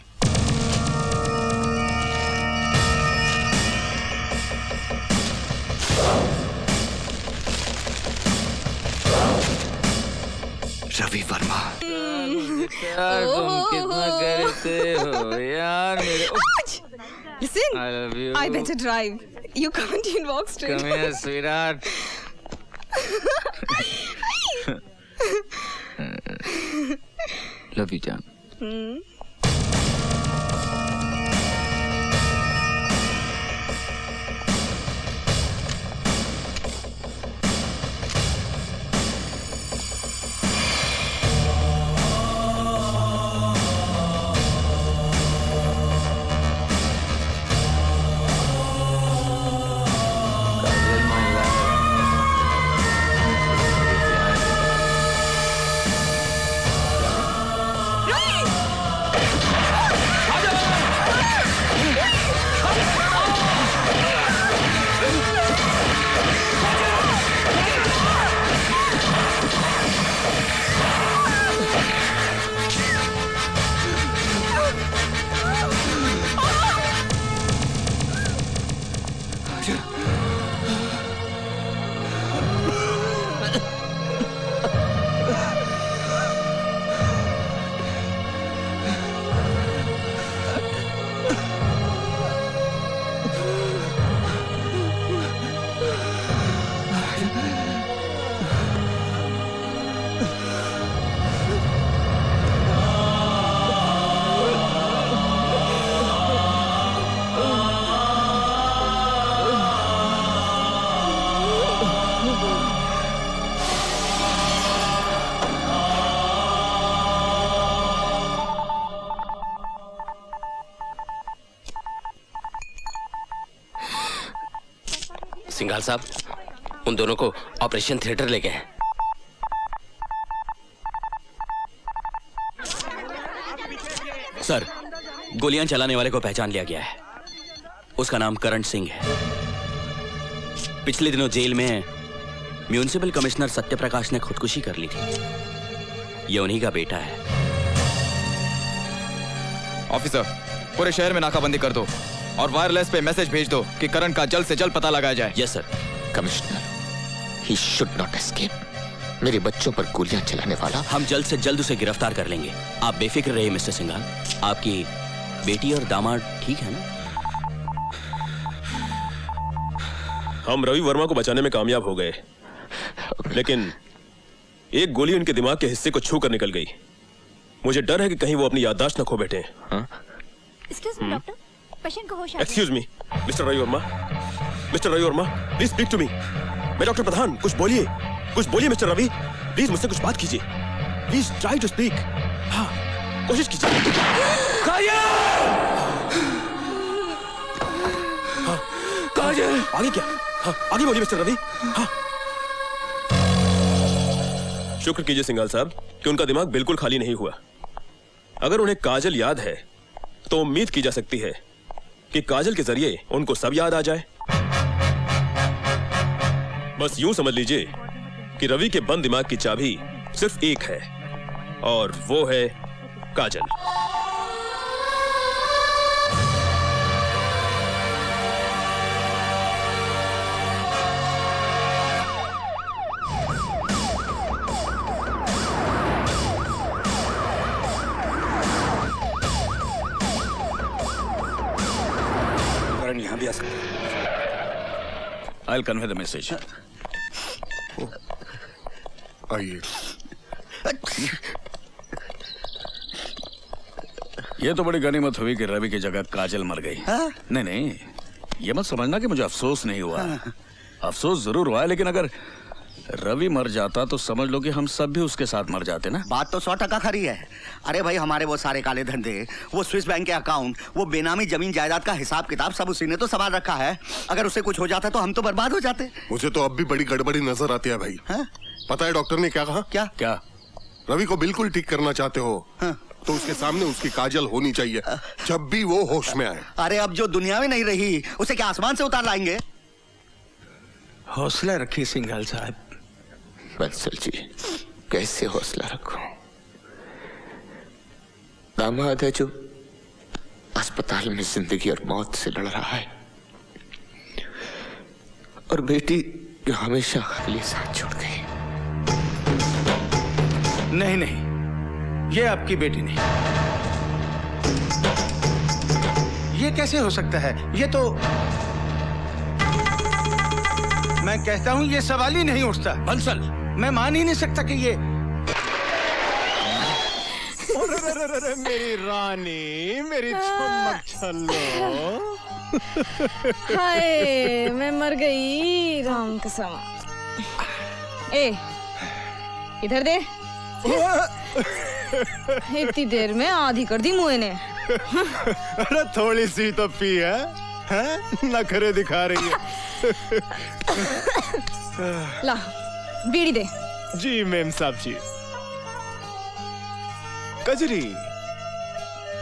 रवि वर्मा, यार तुम कितना करते हो यार मेरे। Listen, I love you. I better drive. You can't even walk straight. Come here, sweetheart. Love you, John. Singhal साहब, उन दोनों को ऑपरेशन थिएटर ले गए हैं। सर, गोलियां चलाने वाले को पहचान लिया गया है। उसका नाम करण सिंह है। पिछले दिनों जेल में म्यूनिसिपल कमिश्नर सत्यप्रकाश ने खुदकुशी कर ली थी। ये उन्हीं का बेटा है। ऑफिसर, पूरे शहर में नाकाबंदी कर दो और वायरलेस पे मैसेज भेज दो कि करण का जल्द से जल्द पता लगाया जाए। Yes sir. Commissioner, he should not escape. मेरे बच्चों पर गोलियां चलाने वाला। हम जल्द से जल्द उसे गिरफ्तार कर लेंगे। आप बेफिक्र रहिए मिस्टर सिंघाल। आपकी बेटी और दामाद ठीक है ना? हम रवि वर्मा को बचाने में कामयाब हो गए, लेकिन एक गोली उनके दिमाग के हिस्से को छू कर निकल गई। मुझे डर है कि कहीं वो अपनी याददाश्त न खो बैठे। एक्सक्यूज मी डॉक्टर, पेशेंट को होश आ गया। Excuse me mister Ravi Verma, mister Ravi Verma, please speak to me. मैं डॉक्टर प्रधान, कुछ बोलिए, कुछ बोलिए मिस्टर रवि, प्लीज मुझसे कुछ बात कीजिए, प्लीज ट्राई टू स्पीक। हाँ, कोशिश कीजिए। हाँ, काजल, आगे क्या? हाँ, आगे बोलिए मिस्टर रवि। हाँ, शुक्र कीजिए सिंघाल साहब कि उनका दिमाग बिल्कुल खाली नहीं हुआ। अगर उन्हें काजल याद है तो उम्मीद की जा सकती है कि काजल के जरिए उनको सब याद आ जाए। बस यूं समझ लीजिए कि रवि के बंद दिमाग की चाबी सिर्फ एक है और वो है काजल। यहां भी आ सकते हैं। I'll convey the message. आइए। ये तो बड़ी गनीमत हुई कि रवि की जगह काजल मर गई। नहीं नहीं, ये मत समझना कि मुझे अफसोस नहीं हुआ। अफसोस जरूर हुआ है, लेकिन अगर रवि मर जाता तो समझ लो कि हम सब भी उसके साथ मर जाते ना। बात तो 100% खरी है। अरे भाई, हमारे वो सारे काले धंधे, वो स्विस बैंक के अकाउंट, वो बेनामी जमीन जायदाद का हिसाब किताब सब उसी ने तो संभाल रखा है। अगर उसे कुछ हो जाता तो हम तो बर्बाद हो जाते। मुझे तो अब भी बड़ी गड़बड़ी नजर आती है भाई। पता है डॉक्टर ने क्या कहा? क्या? रवि को बिल्कुल ठीक करना चाहते हो तो उसके सामने उसकी काजल होनी चाहिए जब भी वो होश में आए। अरे अब जो दुनिया में नहीं रही उसे क्या आसमान से उतार लाएंगे? हौसला रखिए सिंघाल साहब। बंसल जी, कैसे हौसला रखूं? दामाद है जो अस्पताल में जिंदगी और मौत से लड़ रहा है, और बेटी जो हमेशा अगले साथ छूट गई। नहीं नहीं, ये आपकी बेटी नहीं। ये कैसे हो सकता है? ये तो मैं कहता हूं, ये सवाल ही नहीं उठता। बंसल, मैं मान ही नहीं सकता कि ये। अरे मेरी रानी, मेरी चुम्बक छल्लो। हाय, मैं मर गई राम कसम। ए, इधर दे। इतनी देर में आधी कर दी मुए ने। अरे थोड़ी सी तो पी है, नखरे दिखा रही है। ला, बीड़ी दे। जी मेम साहब जी। कजरी,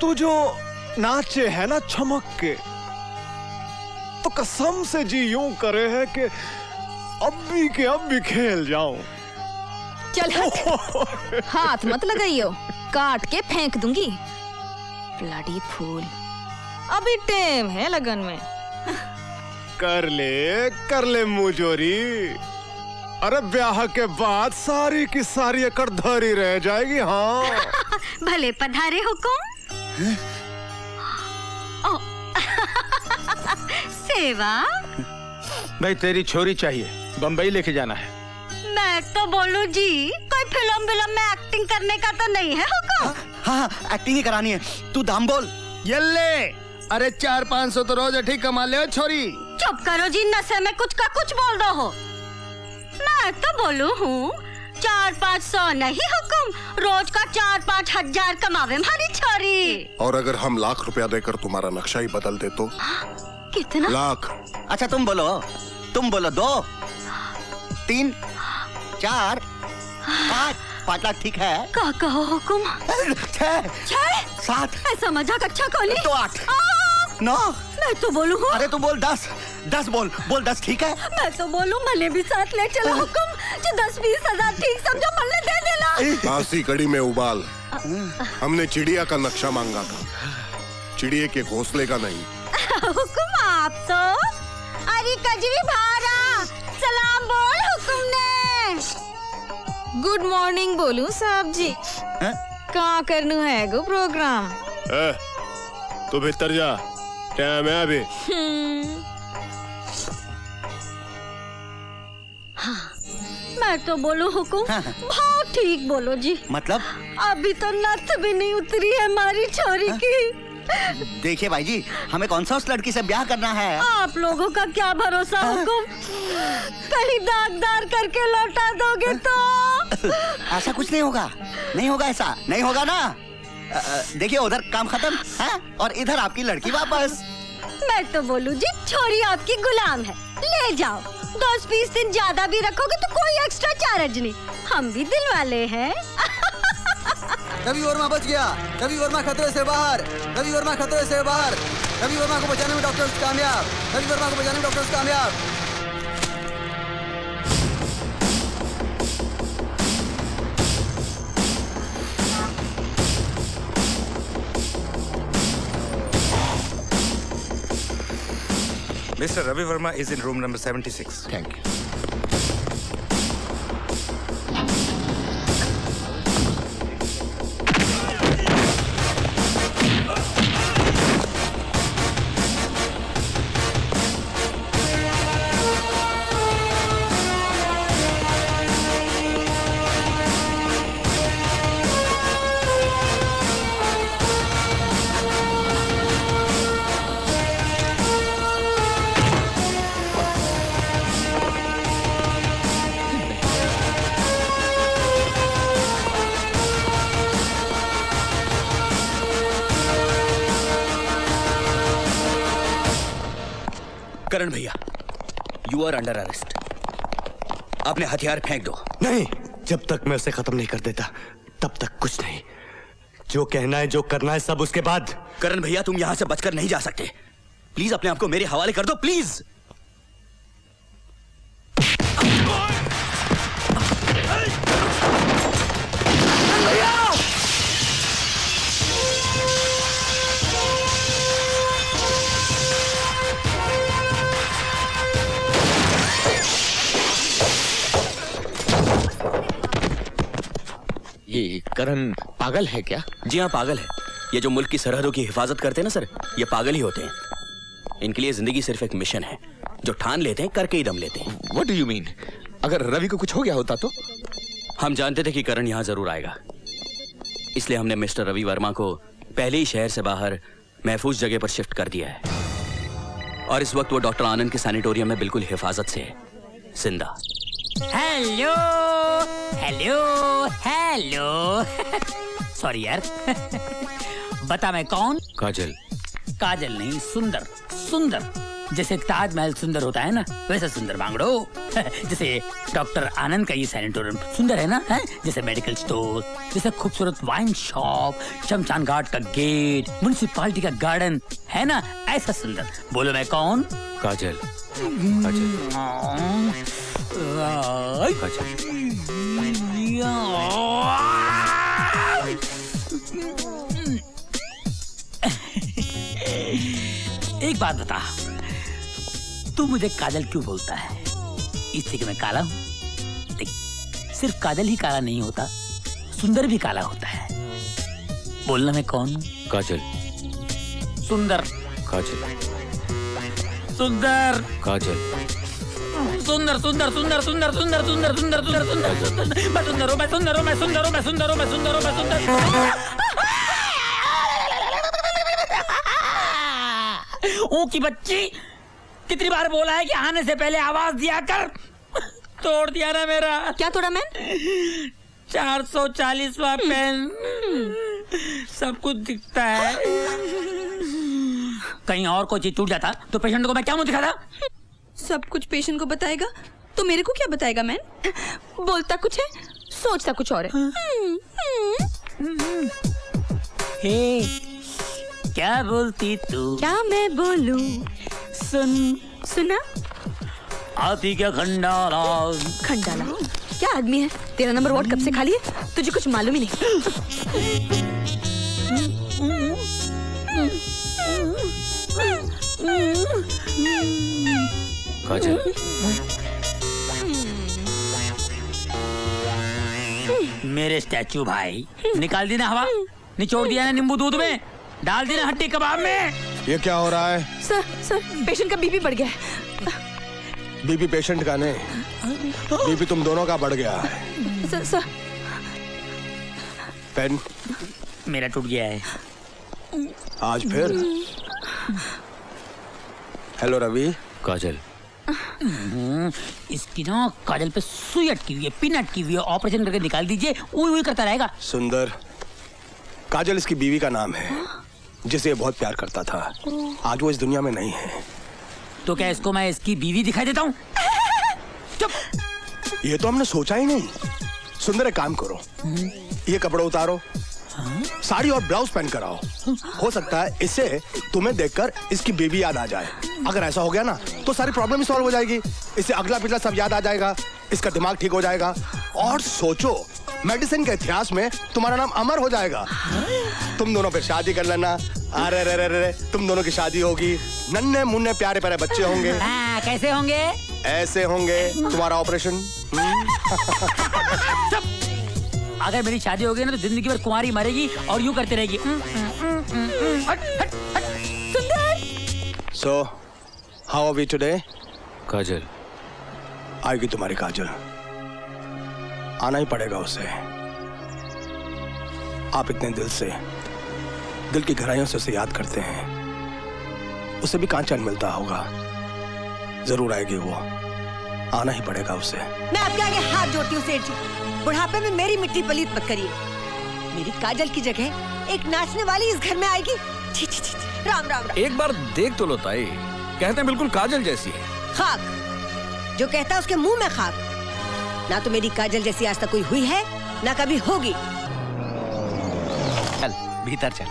तू जो नाचे है ना चमक के, तो कसम से जी यूं करे है कि अब भी खेल जाऊं। चल हट। हाथ मत लगाइयो, काट के फेंक दूंगी। ब्लडी फूल, अभी टेम है लगन में। कर ले मुजोरी। अरे ब्याह के बाद सारी की सारी एकड़ धरी रह जाएगी। हाँ भले पधारे हुकुम। सेवा भाई, तेरी छोरी चाहिए, बंबई लेके जाना है। मैं तो बोलूं जी, कोई फिल्म में एक्टिंग करने का तो नहीं है हुकुम? हाँ, एक्टिंग ही करानी है। तू दाम बोल। ये ले, अरे 400-500 तो रोज ठीक कमा ले छोरी। चुप करो जी, नशे में कुछ का कुछ बोल दो हो। मैं तो बोलू हूँ 400-500 नहीं हुकुम, रोज का 4-5 हजार कमावे हमारी छोरी। और अगर हम लाख रुपया देकर तुम्हारा नक्शा ही बदल दे तो? कितना? लाख। अच्छा तुम बोलो, तुम बोलो 2 3 4 5 लाख ठीक है? का कहो हुकुम? 6 7 ऐसा मजाक अच्छा कोनी? तो 8 9 मैं तो बोलूँ। अरे तू बोल 10 बोल 10 ठीक है? मैं तो बोलूँ मने भी साथ ले चला हुकुम। जो 10-20 हजार ठीक समझो मल्ले दे देना। बासी कड़ी में उबाल। हमने चिड़िया का नक्शा मांगा था, चिड़िया के घोंसले का नहीं। हुकुम आप तो अरे कजरी भारा सलाम बोल हुकुम ने। गुड मॉर्निंग बोलूं साहब जी? कहाँ करनू है गो प्रोग्राम? तू भीतर जा, टाइम है अभी। हाँ, मैं तो बोलूं हुकुम। बहुत ठीक बोलो जी। मतलब? अभी तो नथ भी नहीं उतरी है हमारी छोरी की। देखिए भाई जी, हमें कौन सा उस लड़की से ब्याह करना है? आप लोगों का क्या भरोसा हुकुम, कहीं दागदार करके लौटा दोगे तो? ऐसा कुछ नहीं होगा, नहीं होगा, ऐसा नहीं होगा ना। देखिए उधर काम खत्म है और इधर आपकी लड़की वापस। मैं तो बोलूं जी, छोरी आपकी गुलाम है, ले जाओ। 10-20 दिन ज्यादा भी रखोगे तो कोई एक्स्ट्रा चार्ज नहीं, हम भी दिल वाले हैं। रवि वर्मा बच गया, रवि वर्मा खतरे से बाहर, रवि वर्मा खतरे से बाहर, रवि वर्मा को बचाने में डॉक्टर्स कामयाब, रवि वर्मा को बचाने में डॉक्टर्स कामयाब। Mr. Ravi Verma is in room number 76. Thank you. करण भैया, यू आर अंडर अरेस्ट। अपने हथियार फेंक दो। नहीं, जब तक मैं उसे खत्म नहीं कर देता तब तक कुछ नहीं। जो कहना है, जो करना है, सब उसके बाद। करण भैया, तुम यहां से बचकर नहीं जा सकते। प्लीज अपने आप को मेरे हवाले कर दो, प्लीज। ये करण पागल है क्या? जी हाँ, पागल है। ये जो मुल्क की सरहदों की हिफाजत करते हैं ना सर, ये पागल ही होते हैं। इनके लिए जिंदगी सिर्फ एक मिशन है, जो ठान लेते हैं करके ही दम लेते हैं। What do you mean? अगर रवि को कुछ हो गया होता तो? हम जानते थे कि करण यहाँ जरूर आएगा, इसलिए हमने मिस्टर रवि वर्मा को पहले ही शहर से बाहर महफूज जगह पर शिफ्ट कर दिया है और इस वक्त वो डॉक्टर आनंद के सैनिटोरियम में बिल्कुल हिफाजत से है, जिंदा। हेलो हेलो हेलो सॉरी यार। बता मैं कौन? काजल। काजल नहीं, सुंदर। सुंदर जैसे ताजमहल सुंदर होता है ना, वैसा सुंदर मांगड़ो। जैसे डॉक्टर आनंद का ये सैनिटोरियम सुंदर है ना, है? जैसे मेडिकल स्टोर, जैसे खूबसूरत वाइन शॉप, शमशान घाट का गेट, म्युनिसिपालिटी का गार्डन है ना, ऐसा सुंदर। बोलो मैं कौन? काजल। एक बात बता, तू मुझे काजल क्यों बोलता है? इससे कि मैं काला हूं? देख, सिर्फ काजल ही काला नहीं होता, सुंदर भी काला होता है। बोलना मैं कौन? काजल। सुंदर। काजल। सुंदर। काजल। सुंदर सुंदर सुंदर सुंदर सुंदर सुंदर सुंदर सुंदर सुंदर। मैं सुंदर हूँ, मैं सुंदर हूँ, मैं सुंदर हूँ, मैं सुंदर हूँ, मैं सुंदर हूँ, मैं सुंदर। ऊ की बच्ची, कितनी बार बोला है कि आने से पहले आवाज दिया कर। तोड़ दिया ना मेरा। क्या तोड़ा मैं? 440वां पेन। सब कुछ दिखता है। कहीं और कोई चीज टूट जाता तो पेशेंट को मैं क्या मुंह दिखाता? सब कुछ पेशेंट को बताएगा तो मेरे को क्या बताएगा मैन? बोलता कुछ है, सोचता कुछ और है। हे, क्या बोलती तू? क्या मैं बोलूं? सुना? आती क्या खंडाला? खंडाला क्या आदमी है? तेरा नंबर व्हाट कब से खाली है? तुझे कुछ मालूम ही नहीं। काजल, मेरे स्टैचू भाई, निकाल दी ना हवा, निचोड़ दिया ना नींबू दूध में, डाल दी ना हड्डी कबाब में। ये क्या हो रहा है? सर पेशेंट का बीपी बढ़ गया है। बीपी पेशेंट का नहीं, बीपी तुम दोनों का बढ़ गया है। सर पेन मेरा टूट गया है आज फिर। हेलो रवि। काजल, इसकी ना काजल पे सुई अटकी हुई है, पिन अटकी हुई है, ऑपरेशन करके निकाल दीजिए, वही करता रहेगा। सुंदर, काजल इसकी बीवी का नाम है जिसे बहुत प्यार करता था। आज वो इस दुनिया में नहीं है। तो क्या इसको मैं इसकी बीवी दिखाई देता हूँ? चुप। ये तो हमने सोचा ही नहीं। सुंदर, एक काम करो, ये कपड़े उतारो, साड़ी और ब्लाउज पहन कर आओ। हो सकता है इससे तुम्हें देखकर इसकी बीवी याद आ जाए। अगर ऐसा हो गया ना तो सारी प्रॉब्लम सॉल्व हो जाएगी। इससे अगला पिछला सब याद आ जाएगा, इसका दिमाग ठीक हो जाएगा। और सोचो, मेडिसिन के इतिहास में तुम्हारा नाम अमर हो जाएगा। तुम दोनों फिर शादी कर लेना। अरे रे रे रे, तुम दोनों की शादी होगी, नन्हे मुन्ने प्यारे प्यारे बच्चे होंगे। कैसे होंगे? ऐसे होंगे। तुम्हारा ऑपरेशन। अगर मेरी शादी हो गई ना तो जिंदगी भर कुंवारी मरेगी और यूं करते रहेगी। So, how are we today? काजल, आएगी तुम्हारी काजल, आना ही पड़ेगा उसे। आप इतने दिल से, दिल की गहराइयों से उसे याद करते हैं। उसे भी कांचन मिलता होगा। जरूर आएगी वो, आना ही पड़ेगा उसे। मैं आपके आगे हाथ जोड़ती हूँ सेठ जी, बुढ़ापे में मेरी मिट्टी पलीत मत करिए। मेरी काजल की जगह एक नाचने वाली इस घर में आएगी। छी छी छी, राम राम राम। एक बार देख तो लो ताई, कहते हैं बिल्कुल काजल जैसी है। खाक, जो कहता है उसके मुंह में खाक। ना तो मेरी काजल जैसी आज तक कोई हुई है, ना कभी होगी। चल भीतर चल।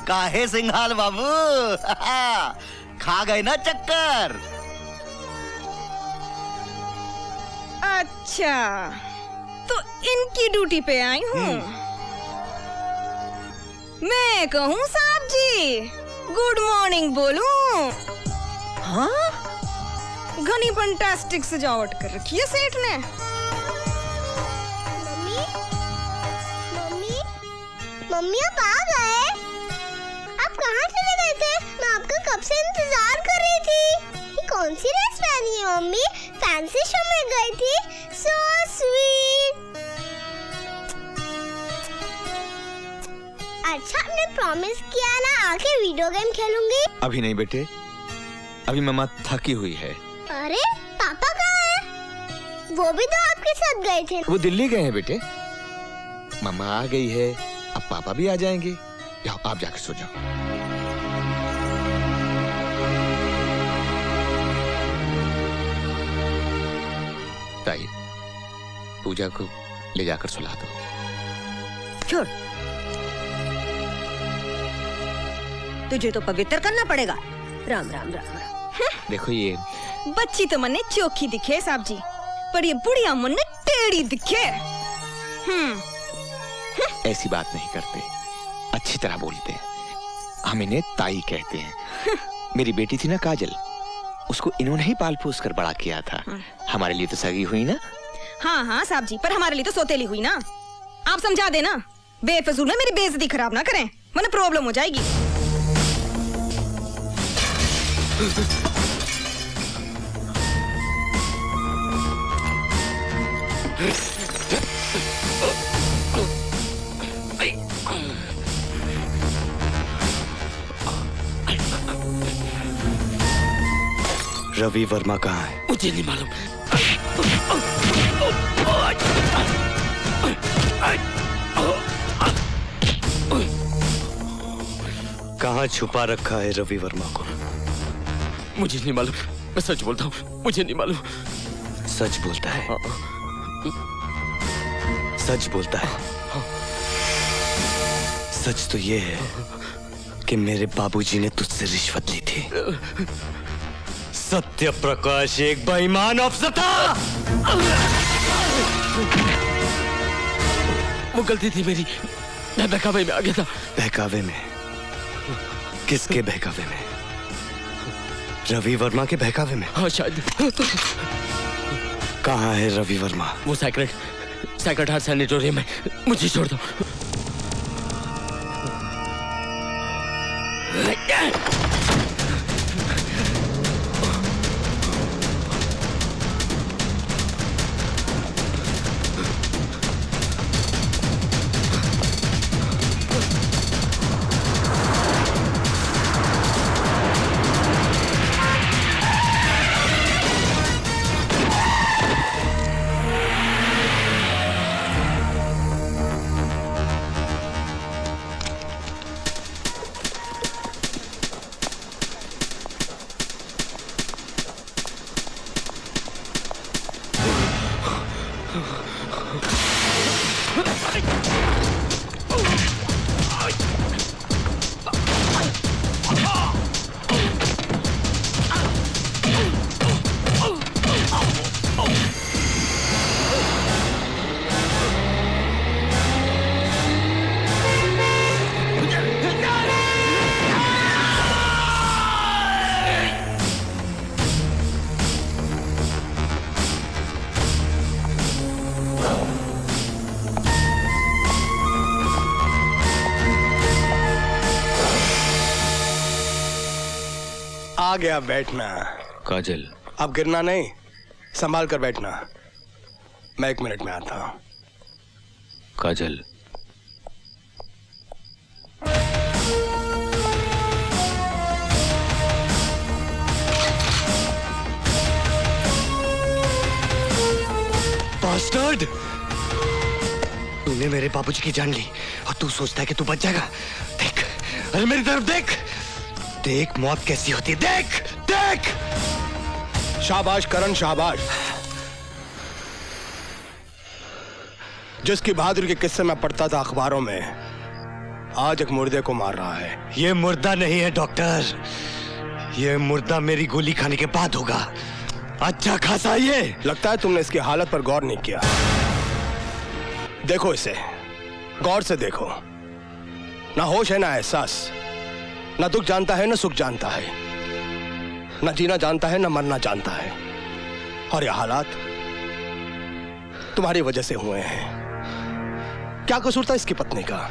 काहे सिंघाल बाबू, खा गए ना चक्कर। अच्छा, तो इनकी ड्यूटी पे आई हूँ। मैं कहूँ साहब जी गुड मॉर्निंग बोलूं? हाँ, घनी फंटास्टिक सजावट कर रखी है सेठ ने। मम्मी आप आ गए? आप कहाँ चले गए थे? मैं आपका कब से इंतजार कर रही थी। ये कौन सी ड्रेस पहनी है मम्मी? फैंसी शो में गई थी। So sweet. अच्छा, आपने प्रॉमिस किया ना आके वीडियो गेम खेलूंगी। अभी नहीं बेटे, अभी मम्मा थकी हुई है। अरे पापा कहाँ है? वो भी तो आपके साथ गए थे। वो दिल्ली गए हैं बेटे। मम्मा आ गई है, अब पापा भी आ जाएंगे। जाओ आप जाकर सो जाओ। ताई, पूजा को ले जाकर सुला दो। छोड़, तुझे तो पवित्र करना पड़ेगा। राम राम राम राम। देखो ये बच्ची तो मन्ने चोखी दिखे साहब जी, पर ये बुढ़िया मुन्ने टेढ़ी दिखे। ऐसी बात नहीं करते, अच्छी तरह बोलते हैं। हम इन्हें ताई कहते हैं। मेरी बेटी थी ना काजल, उसको इन्होंने ही पाल पोस कर बड़ा किया था। हमारे लिए तो सगी हुई ना। हाँ हाँ साहब जी, पर हमारे लिए तो सौतेली हुई ना। आप समझा देना, बेफजूल में मेरी बेइज्जती खराब ना करें, वरना प्रॉब्लम हो जाएगी। रवि वर्मा कहाँ है? मुझे नहीं मालूम। कहाँ छुपा रखा है रवि वर्मा को? मुझे नहीं मालूम, मैं सच बोलता हूँ, मुझे नहीं मालूम। सच बोलता है? सच बोलता है? सच तो ये है कि मेरे बाबूजी ने तुझसे रिश्वत ली थी। सत्य प्रकाश एक बेईमान अफसर था। वो गलती थी मेरी, मैं बहकावे में आ गया था। बहकावे में? किसके बहकावे में? रवि वर्मा के बहकावे में? हाँ शायद। कहाँ है रवि वर्मा? वो सेक्रेट हार्ट सैनिटोरियम में। मुझे छोड़ दो। आ गया बैठना। काजल, अब गिरना नहीं, संभाल कर बैठना। मैं 1 मिनट में आता हूं। काजल, बास्टर्ड! तूने मेरे बाबूजी की जान ली और तू सोचता है कि तू बच जाएगा। देख, अरे मेरी तरफ देख, देख मौत कैसी होती है, देख देख। शाबाश करण, शाबाश। जिसकी बहादुरी के किस्से में पढ़ता था अखबारों में, आज एक मुर्दे को मार रहा है। ये मुर्दा नहीं है डॉक्टर, ये मुर्दा मेरी गोली खाने के बाद होगा। अच्छा खासा ये। लगता है तुमने इसकी हालत पर गौर नहीं किया। देखो इसे, गौर से देखो। ना होश है ना एहसास, ना दुख जानता है ना सुख जानता है, ना जीना जानता है ना मरना जानता है। और ये हालात तुम्हारी वजह से हुए हैं। क्या कसूर था इसकी पत्नी का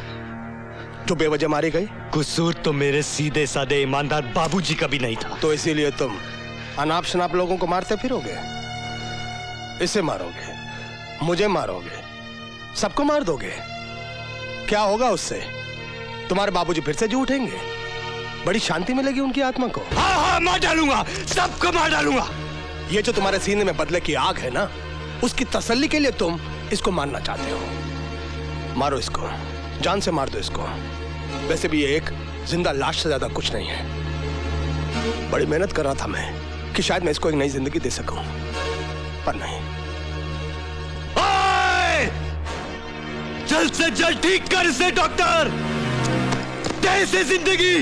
जो बेवजह मारी गई? कसूर तो मेरे सीधे साधे ईमानदार बाबूजी का भी नहीं था। तो इसीलिए तुम अनाप शनाप लोगों को मारते फिरोगे? इसे मारोगे, मुझे मारोगे, सबको मार दोगे। क्या होगा उससे? तुम्हारे बाबूजी फिर से जी उठेंगे, बड़ी शांति मिलेगी उनकी आत्मा को। हाँ हाँ, मार डालूंगा, सबको मार डालूंगा। ये जो तुम्हारे सीने में बदले की आग है ना, उसकी तसल्ली के लिए तुम इसको मारना चाहते हो। मारो इसको, जान से मार दो इसको। वैसे भी ये एक जिंदा लाश से ज्यादा कुछ नहीं है। बड़ी मेहनत कर रहा था मैं कि शायद मैं इसको एक नई जिंदगी दे सकूं, पर नहीं। जल्द से जल्द ठीक कर इसे डॉक्टर, दे इसे जिंदगी।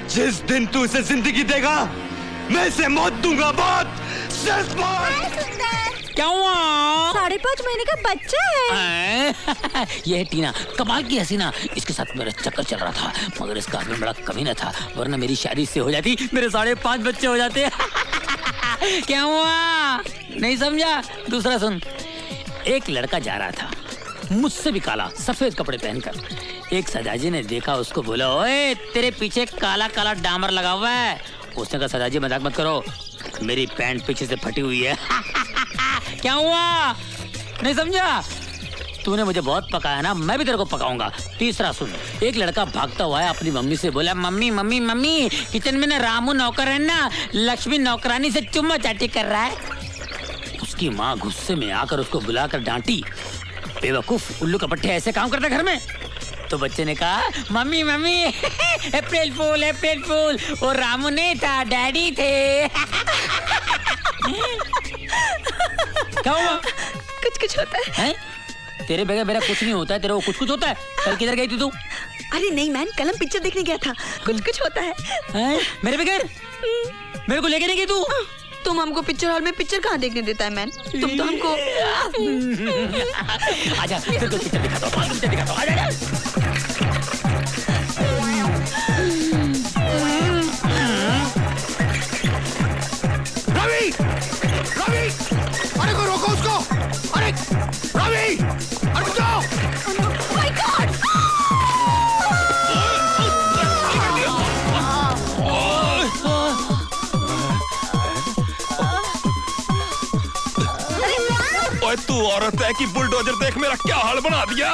जिस दिन तू इसे जिंदगी देगा, मैं इसे मौत दूंगा, मौत, सिर्फ मौत। क्या हुआ? 5.5 महीने का बच्चा है। ये है टीना, कमाल की हसीना। इसके साथ मेरा चक्कर चल रहा था, मगर इसका आदमी बड़ा कमीना था, वरना मेरी शादी से हो जाती, मेरे 5.5 बच्चे हो जाते। क्या हुआ? नहीं समझा? दूसरा सुन। एक लड़का जा रहा था, मुझसे भी काला, सफेद कपड़े पहनकर। एक सजाजी ने देखा उसको, बोला, ओए तेरे पीछे काला काला डामर लगा हुआ है। उसने कहा, सजाजी मजाक मत करो, मेरी पैंट पीछे से फटी हुई है। क्या हुआ? नहीं समझा? तूने मुझे बहुत पकाया ना, मैं भी तेरे को पकाऊंगा। तीसरा सुन। एक लड़का भागता हुआ है, अपनी मम्मी से बोला, मम्मी मम्मी मम्मी, किचन में ना रामू नौकर है ना, लक्ष्मी नौकरानी से चुम्मा चाटी कर रहा है। उसकी माँ गुस्से में आकर उसको बुलाकर डांटी, बेवकूफ उल्लू कपट्टे ऐसे काम करते घर में। तो बच्चे ने कहा मम्मी मम्मी अप्रैल फूल वो रामू नहीं था, डैडी थे। क्या हुआ? कुछ होता है? तेरे बगैर मेरा कुछ नहीं होता है, तेरे को कुछ होता है। कल किधर गई थी तू? अरे नहीं मैन, कल हम पिक्चर देखने गया था। कुछ होता है। मेरे बगैर मेरे को लेके नहीं गई तू? तुम हमको पिक्चर हॉल में पिक्चर कहाँ देखने देता है मैन? तुम तो हमको आजा फिर तो पिक्चर दिखाता हूँ, पिक्चर दिखाता हूँ। आजा रवि, रवि, अरे को रोको उसको! अरे रवि, अरे बचाओ! My God! ओए तू औरत है कि बुलडोजर देख मेरा क्या हाल बना दिया।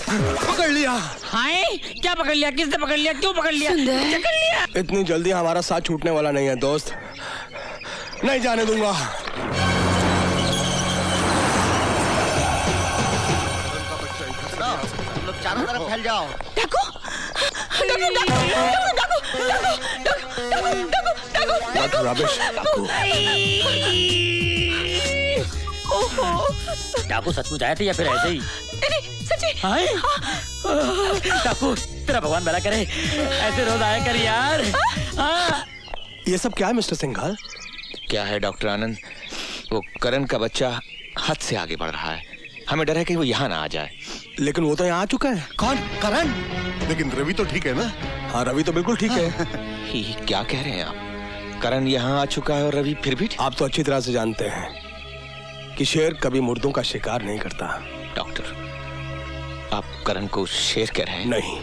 पकड़ लिया। हाय क्या पकड़ लिया? किसने पकड़ लिया? क्यों पकड़ लिया? पकड़ लिया। इतनी जल्दी हमारा साथ छूटने वाला नहीं है दोस्त, नहीं जाने दूंगा। तुम लोग चारों तरफ फैल जाओ। डाकू सचमुच आया था या फिर ऐसे ही? डाकू तेरा भगवान भला करे, ऐसे रोज आया कर यार। ये सब क्या है मिस्टर सिंघाल? क्या है डॉक्टर आनंद, वो करण का बच्चा हद से आगे बढ़ रहा है। हमें डर है कि वो यहाँ ना आ जाए। लेकिन वो तो यहाँ आ चुका है। कौन? करण? लेकिन रवि तो ठीक है ना? हाँ रवि तो बिल्कुल ठीक है। क्या कह रहे हैं आप? करण यहाँ आ चुका है और रवि फिर भी? आप तो अच्छी तरह से जानते हैं कि शेर कभी मुर्दों का शिकार नहीं करता। डॉक्टर, आप करण को शेर कह रहे हैं? नहीं,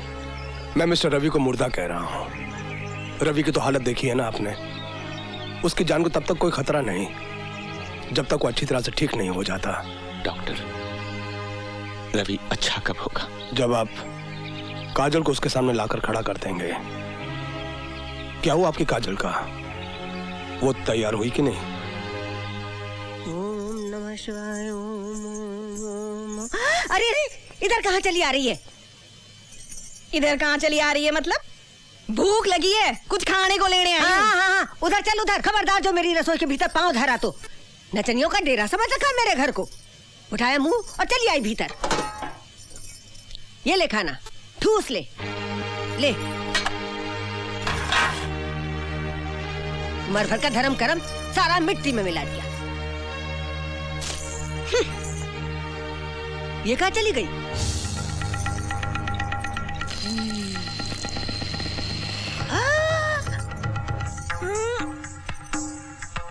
मैं मिस्टर रवि को मुर्दा कह रहा हूँ। रवि की तो हालत देखी है ना आपने। उसकी जान को तब तक कोई खतरा नहीं जब तक वो अच्छी तरह से ठीक नहीं हो जाता। डॉक्टर, रवि अच्छा कब होगा? जब आप काजल को उसके सामने लाकर खड़ा कर देंगे। क्या हुआ आपकी काजल का? वो तैयार हुई कि नहीं? ओम नमः शिवाय। ओम। अरे अरे इधर कहाँ चली आ रही है? इधर कहाँ चली आ रही है मतलब? भूख लगी है, कुछ खाने को लेने आई। हाँ, उधर चल उधर। खबरदार जो मेरी रसोई के भीतर पांव धरा तो नचनियों का डेरा समझ रखा मेरे घर को। उठाया मुंह और चली आई भीतर। ये ले खाना, ठूस ले ले। मर भर का धर्म करम सारा मिट्टी में मिला दिया। ये कहाँ चली गई?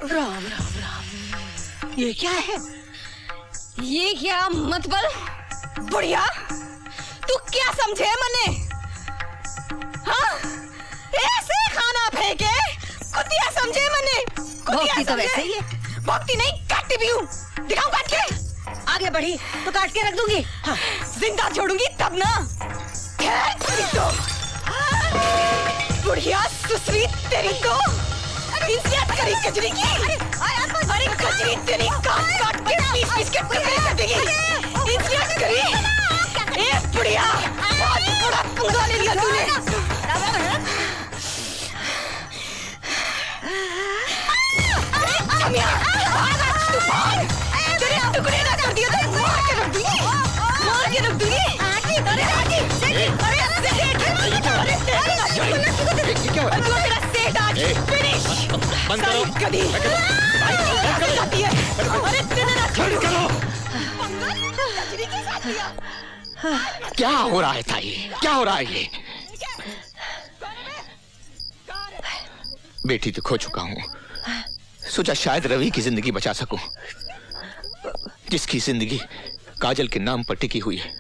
राम राम राम, ये क्या है? ये क्या मतलब? बुढ़िया तू क्या समझे मने? हाँ ऐसे खाना फेंके कुतिया समझे मने? भक्ति तो वैसे ही है। भक्ति नहीं काटती भी हूँ। दिखाऊं काट के? आगे बढ़ी तो काट के रख दूंगी। हाँ, जिंदा छोड़ूंगी तब ना। तो बुढ़िया सुसरी तेरी को इंसियत करी कजरी की। अरे कजरी तेरी काट काट के पीस के टुकड़े कर देगी। इंसियत करी। ए बुढ़िया बहुत बड़ा पंगा ले लिया तूने। तेरे टुकड़े ना कर दिया तो मार के रख दूंगी। मार के रख दूंगी। अरे जो तेरा सेठ आज फिनिश। बंद करो। कभी अरे तेरे ना छोड़ो। क्या हो रहा है ताई? क्या हो रहा है ये? बेटी तो खो चुका हूँ, सोचा शायद रवि की जिंदगी बचा सकूं, जिसकी जिंदगी काजल के नाम पर टिकी हुई है।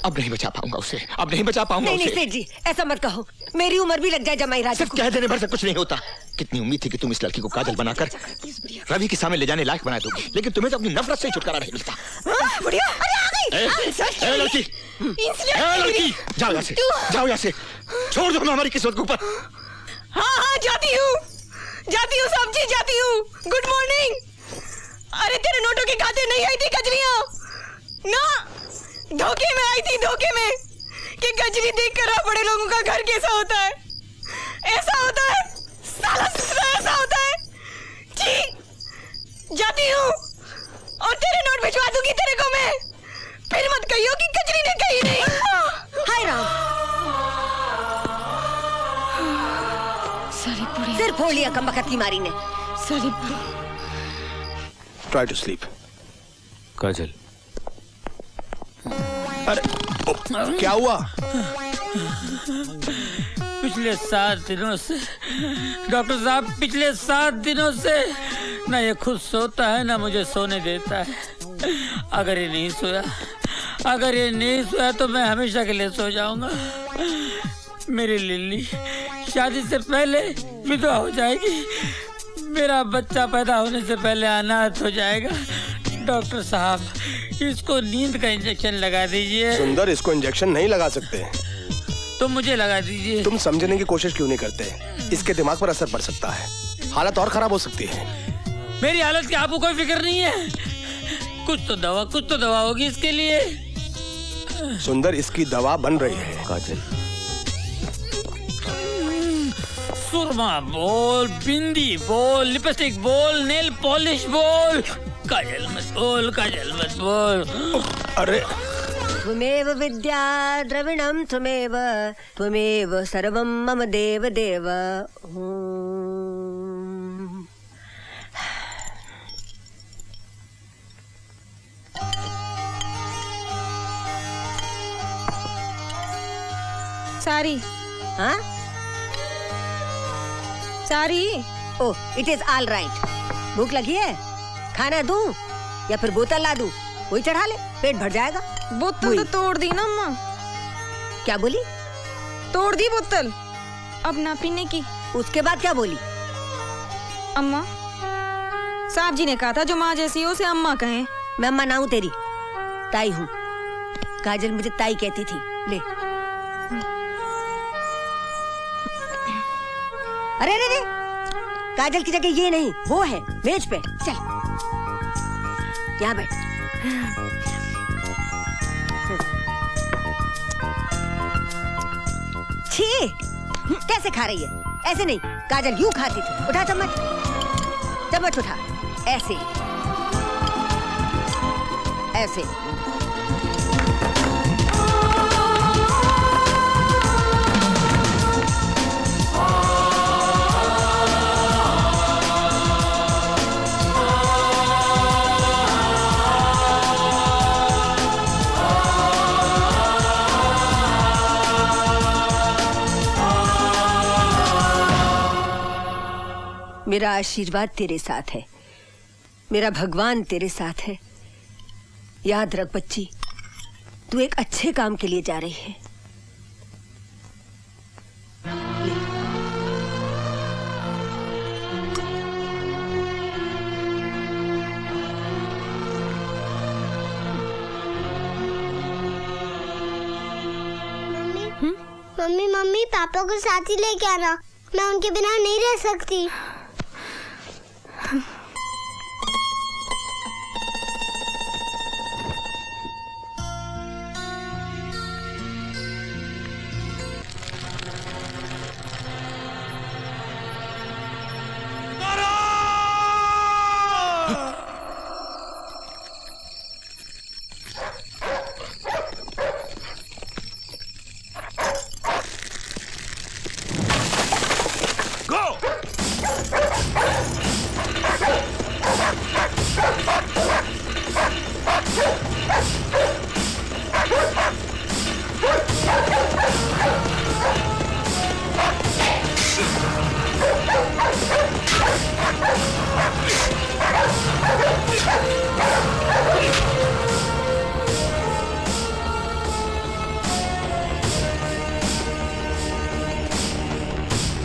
अब नहीं बचा पाऊंगा उसे, अब नहीं बचा पाऊंगा उसे। नहीं सेठ जी ऐसा मत कहो, मेरी उम्र भी लग जाए जमाई राजा सिर्फ कह देने भर से कुछ नहीं होता। कितनी उम्मीद थी कि तुम इस लड़की को काजल बनाकर रवि के सामने ले जाने लायक बना दोगी, लेकिन तुम्हें तो अपनी नफरत से छुटकारा नहीं मिलता। बुढ़िया अरे आ गई। लड़की, लड़की जाओ यहाँ से, जाओ यहाँ से, छोड़ दो हमारी किस्मत के ऊपर। हाँ हाँ जाती हूँ सब्जी जाती हूँ। Good morning. अरे तेरे नोटों के खाते नहीं आई थी कजलियां ना, धोखे में आई थी, धोखे में कि कजली देख कर बड़े लोगों का घर कैसा होता है, ऐसा होता है साला ससुरा, ऐसा होता है। जी जाती हूँ और तेरे नोट भिजवा दूंगी तेरे को मैं, फिर मत कहियो कि कजली ने कही नहीं। हाय राम, सारी पूरी सिर फोड़ लिया कमबख्त की मारी ने। सारी ट्राई टू स्लीप। काजल, अरे क्या हुआ? पिछले 7 दिनों से डॉक्टर साहब, पिछले 7 दिनों से ना ये खुद सोता है ना मुझे सोने देता है। अगर ये नहीं सोया, अगर ये नहीं सोया तो मैं हमेशा के लिए सो जाऊंगा। मेरी लिल्ली शादी से पहले विधवा हो जाएगी, मेरा बच्चा पैदा होने से पहले अनाथ हो जाएगा। डॉक्टर साहब, इसको नींद का इंजेक्शन लगा दीजिए। सुंदर, इसको इंजेक्शन नहीं लगा सकते। तो मुझे लगा दीजिए। तुम समझने की कोशिश क्यों नहीं करते? इसके दिमाग पर असर पड़ सकता है, हालत और खराब हो सकती है। मेरी हालत की आपको कोई फिक्र नहीं है? कुछ तो दवा होगी इसके लिए। सुंदर, इसकी दवा बन रही है। काजल, सुरमा बोल, बिंदी बोल, लिपस्टिक बोल, नेल पॉलिश बोल। काजल मत बोल, काजल मत बोल। अरे त्वमेव विद्या द्रविणं त्वमेव, त्वमेव सर्वं मम देव देव। सारी, हाँ सारी। ओह, इट इज ऑल राइट। भूख लगी है? खाना दूं या फिर बोतल ला दूं? वही चढ़ा ले, पेट भर जाएगा। बोतल तो तोड़ दी ना अम्मा। क्या बोली? तोड़ दी बोतल, अब ना पीने की। उसके बाद क्या बोली? अम्मा, साहब जी ने कहा था जो माँ जैसी हो उसे अम्मा कहें। मैं अम्मा ना हूं तेरी, ताई हूँ। काजल मुझे ताई कहती थी। ले। अरे अरे अरे, काजल की जगह ये नहीं, वो है मेज पे। चल यहाँ बैठ। छी, कैसे खा रही है? ऐसे नहीं, काजल यूं खाती थी। उठा चम्मच, चम्मच उठा, ऐसे ऐसे। मेरा आशीर्वाद तेरे साथ है, मेरा भगवान तेरे साथ है। याद रख बच्ची, तू एक अच्छे काम के लिए जा रही है। मम्मी मम्मी, पापा को साथ ही लेके आना, मैं उनके बिना नहीं रह सकती।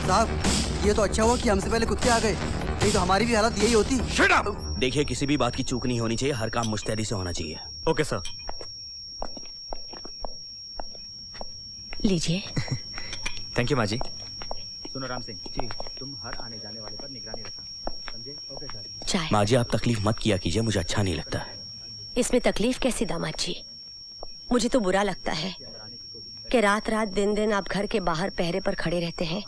साहब, ये तो अच्छा हुआ कि हमसे पहले कुत्ते आ गए, नहीं तो हमारी भी हालत यही होती। देखिए, किसी भी बात की चूक नहीं होनी चाहिए, हर काम मुस्तैदी से होना चाहिए। Okay sir. लीजिए। थैंक यू माँ जी। सुनो राम सिंह जी, तुम हर आने जाने वाले पर निगरानी रखना, समझे? Okay sir. चाय। माँ जी आप तकलीफ मत किया कीजिए, मुझे अच्छा नहीं लगता है। इसमें तकलीफ कैसी दामाद जी? मुझे तो बुरा लगता है कि रात रात दिन दिन आप घर के बाहर पहरे पर खड़े रहते हैं,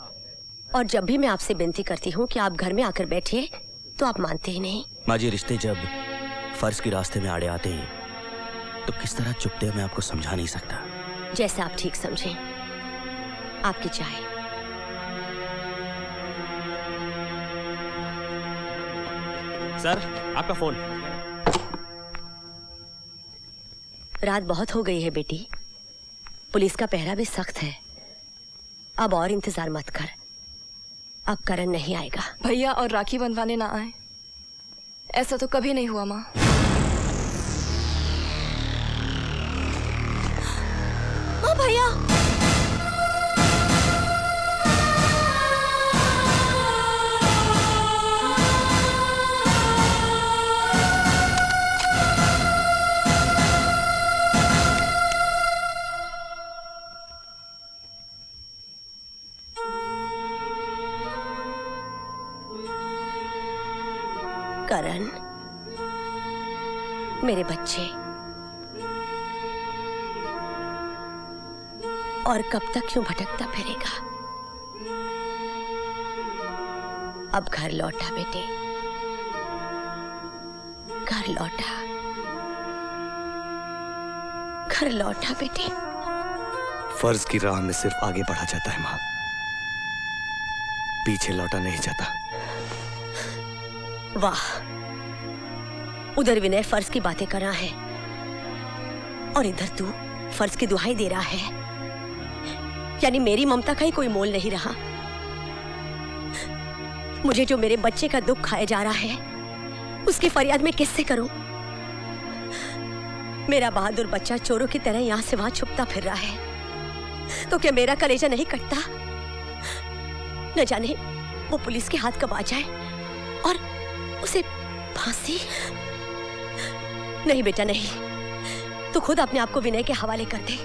और जब भी मैं आपसे विनती करती हूँ कि आप घर में आकर बैठिए तो आप मानते ही नहीं। माँ जी रिश्ते जब फर्ज के रास्ते में आड़े आते हैं तो किस तरह चुपते हैं मैं आपको समझा नहीं सकता। जैसा आप ठीक समझें। आपकी चाय। सर आपका फोन। रात बहुत हो गई है बेटी, पुलिस का पहरा भी सख्त है। अब और इंतजार मत कर, अब करण नहीं आएगा। भैया और राखी बंधवाने ना आए, ऐसा तो कभी नहीं हुआ माँ। माँ भैया करण, मेरे बच्चे, और कब तक क्यों भटकता फिरेगा? अब घर लौटा बेटे, घर लौटा, घर लौटा बेटे। फर्ज की राह में सिर्फ आगे बढ़ा जाता है माँ, पीछे लौटा नहीं जाता। वाह, उधर विनय फर्ज की बातें कर रहा है और इधर तू फर्ज की दुहाई दे रहा है। यानी मेरी ममता का ही कोई मोल नहीं रहा। मुझे जो मेरे बच्चे का दुख खाया जा रहा है उसकी फरियाद मैं किससे करूं? मेरा बहादुर बच्चा चोरों की तरह यहां से वहां छुपता फिर रहा है, तो क्या मेरा कलेजा नहीं कटता? न जाने वो पुलिस के हाथ कब आ जाए और उसे फांसी। नहीं बेटा नहीं, तू खुद अपने आप को विनय के हवाले कर दे।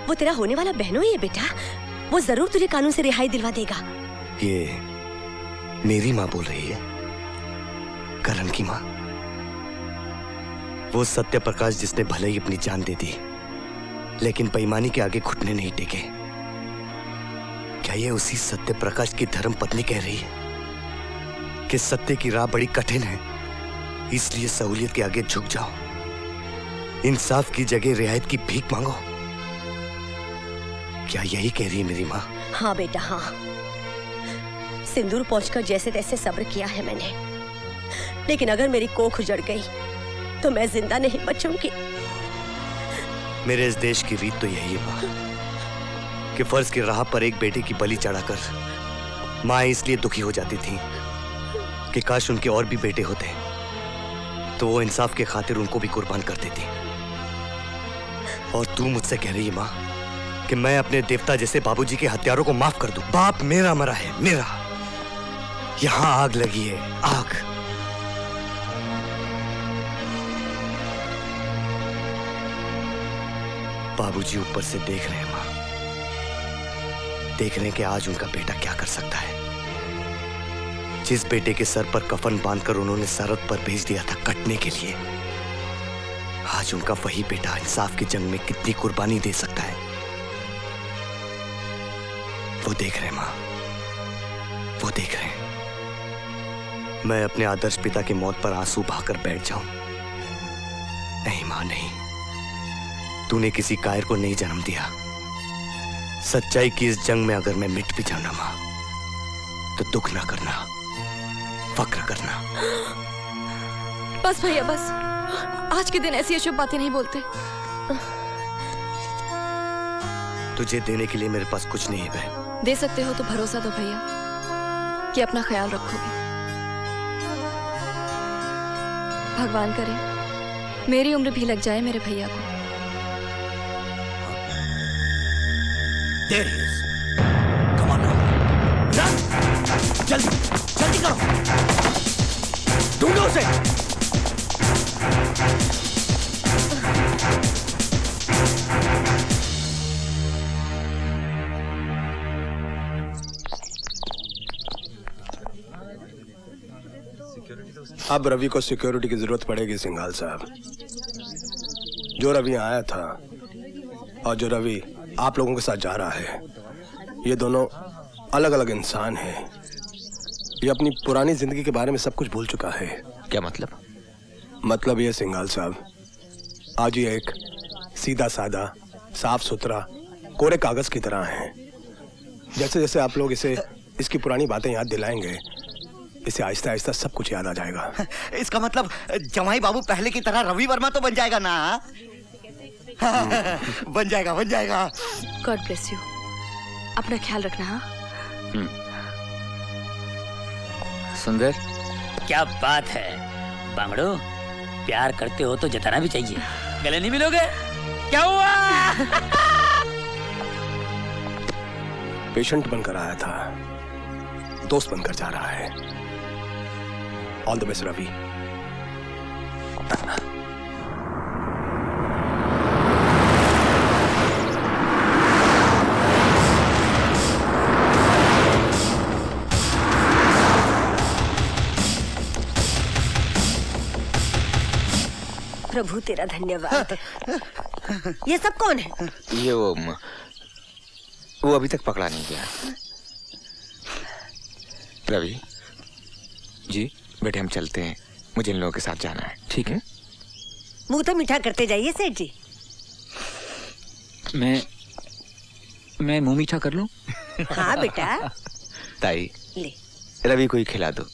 वो तेरा होने वाला बहनों ही है बेटा, वो जरूर तुझे कानून से रिहाई दिलवा देगा। ये मेरी माँ बोल रही है, करण की माँ। वो सत्य प्रकाश जिसने भले ही अपनी जान दे दी लेकिन बेईमानी के आगे घुटने नहीं टेके। क्या ये उसी सत्य प्रकाश की धर्म पत्नी कह रही है कि सत्य की राह बड़ी कठिन है, इसलिए सहूलियत के आगे झुक जाओ, इंसाफ की जगह रियायत की भीख मांगो? क्या यही कह रही है मेरी माँ? हाँ बेटा हाँ, सिंदूर पहुंचकर जैसे तैसे सब्र किया है मैंने, लेकिन अगर मेरी कोख उजड़ गई तो मैं जिंदा नहीं बचूंगी। मेरे इस देश की रीत तो यही है माँ कि फर्ज की राह पर एक बेटे की बलि चढ़ाकर माँ इसलिए दुखी हो जाती थी कि काश उनके और भी बेटे होते तो वो इंसाफ के खातिर उनको भी कुर्बान कर देती। और तू मुझसे कह रही है माँ कि मैं अपने देवता जैसे बाबूजी के हत्यारों को माफ कर दूं? बाप मेरा मरा है, मेरा। यहां आग लगी है, आग। बाबूजी ऊपर से देख रहे हैं माँ, देख रहे हैं कि आज उनका बेटा क्या कर सकता है। जिस बेटे के सर पर कफन बांधकर उन्होंने सरहद पर भेज दिया था कटने के लिए, आज उनका वही बेटा इंसाफ की जंग में कितनी कुर्बानी दे सकता है। वो देख रहे हैं माँ, वो देख रहे हैं। मैं अपने आदर्श पिता की मौत पर आंसू बहाकर बैठ जाऊं? नहीं माँ नहीं, तूने किसी कायर को नहीं जन्म दिया। सच्चाई की इस जंग में अगर मैं मिट भी जाना माँ, तो दुख ना करना, फक्र करना। बस भैया बस, आज के दिन ऐसी अशुभ बातें नहीं बोलते। तुझे देने के लिए मेरे पास कुछ नहीं है बहन। दे सकते हो तो भरोसा दो भैया कि अपना ख्याल रखोगे। भगवान करे मेरी उम्र भी लग जाए मेरे भैया को। There he is. Come on now. Run! जल्दी, जल्दी करो। ढूंढो उसे। सिक्योरिटी अब रवि को सिक्योरिटी की जरूरत पड़ेगी सिंघाल साहब। जो रवि आया था और जो रवि आप लोगों के साथ जा रहा है, ये दोनों अलग अलग इंसान हैं। ये अपनी पुरानी जिंदगी के बारे में सब कुछ भूल चुका है। क्या मतलब? मतलब ये सिंघाल साहब, आज ये एक सीधा साधा साफ सुथरा कोरे कागज की तरह है। जैसे जैसे आप लोग इसे इसकी पुरानी बातें याद दिलाएंगे, इसे आहिस्ता आहिस्ता सब कुछ याद आ जाएगा। इसका मतलब जमाई बाबू पहले की तरह रवि वर्मा तो बन जाएगा ना? बन जाएगा, बन जाएगा। God bless you. अपना ख्याल रखना। हाँ सुंदर, क्या बात है बांगड़ो, प्यार करते हो तो जताना भी चाहिए। गले नहीं मिलोगे? क्या हुआ? पेशेंट बनकर आया था, दोस्त बनकर जा रहा है। All the best Ravi. प्रभु तेरा धन्यवाद। ये सब कौन है? ये वो अभी तक पकड़ा नहीं गया। रवि जी, बेटे हम चलते हैं, मुझे इन लोगों के साथ जाना है। ठीक है? मुंह तो मीठा करते जाइए सेठ जी। मैं मुंह मीठा कर लूं? हाँ बेटा। ताई, ले रवि को ही खिला दो,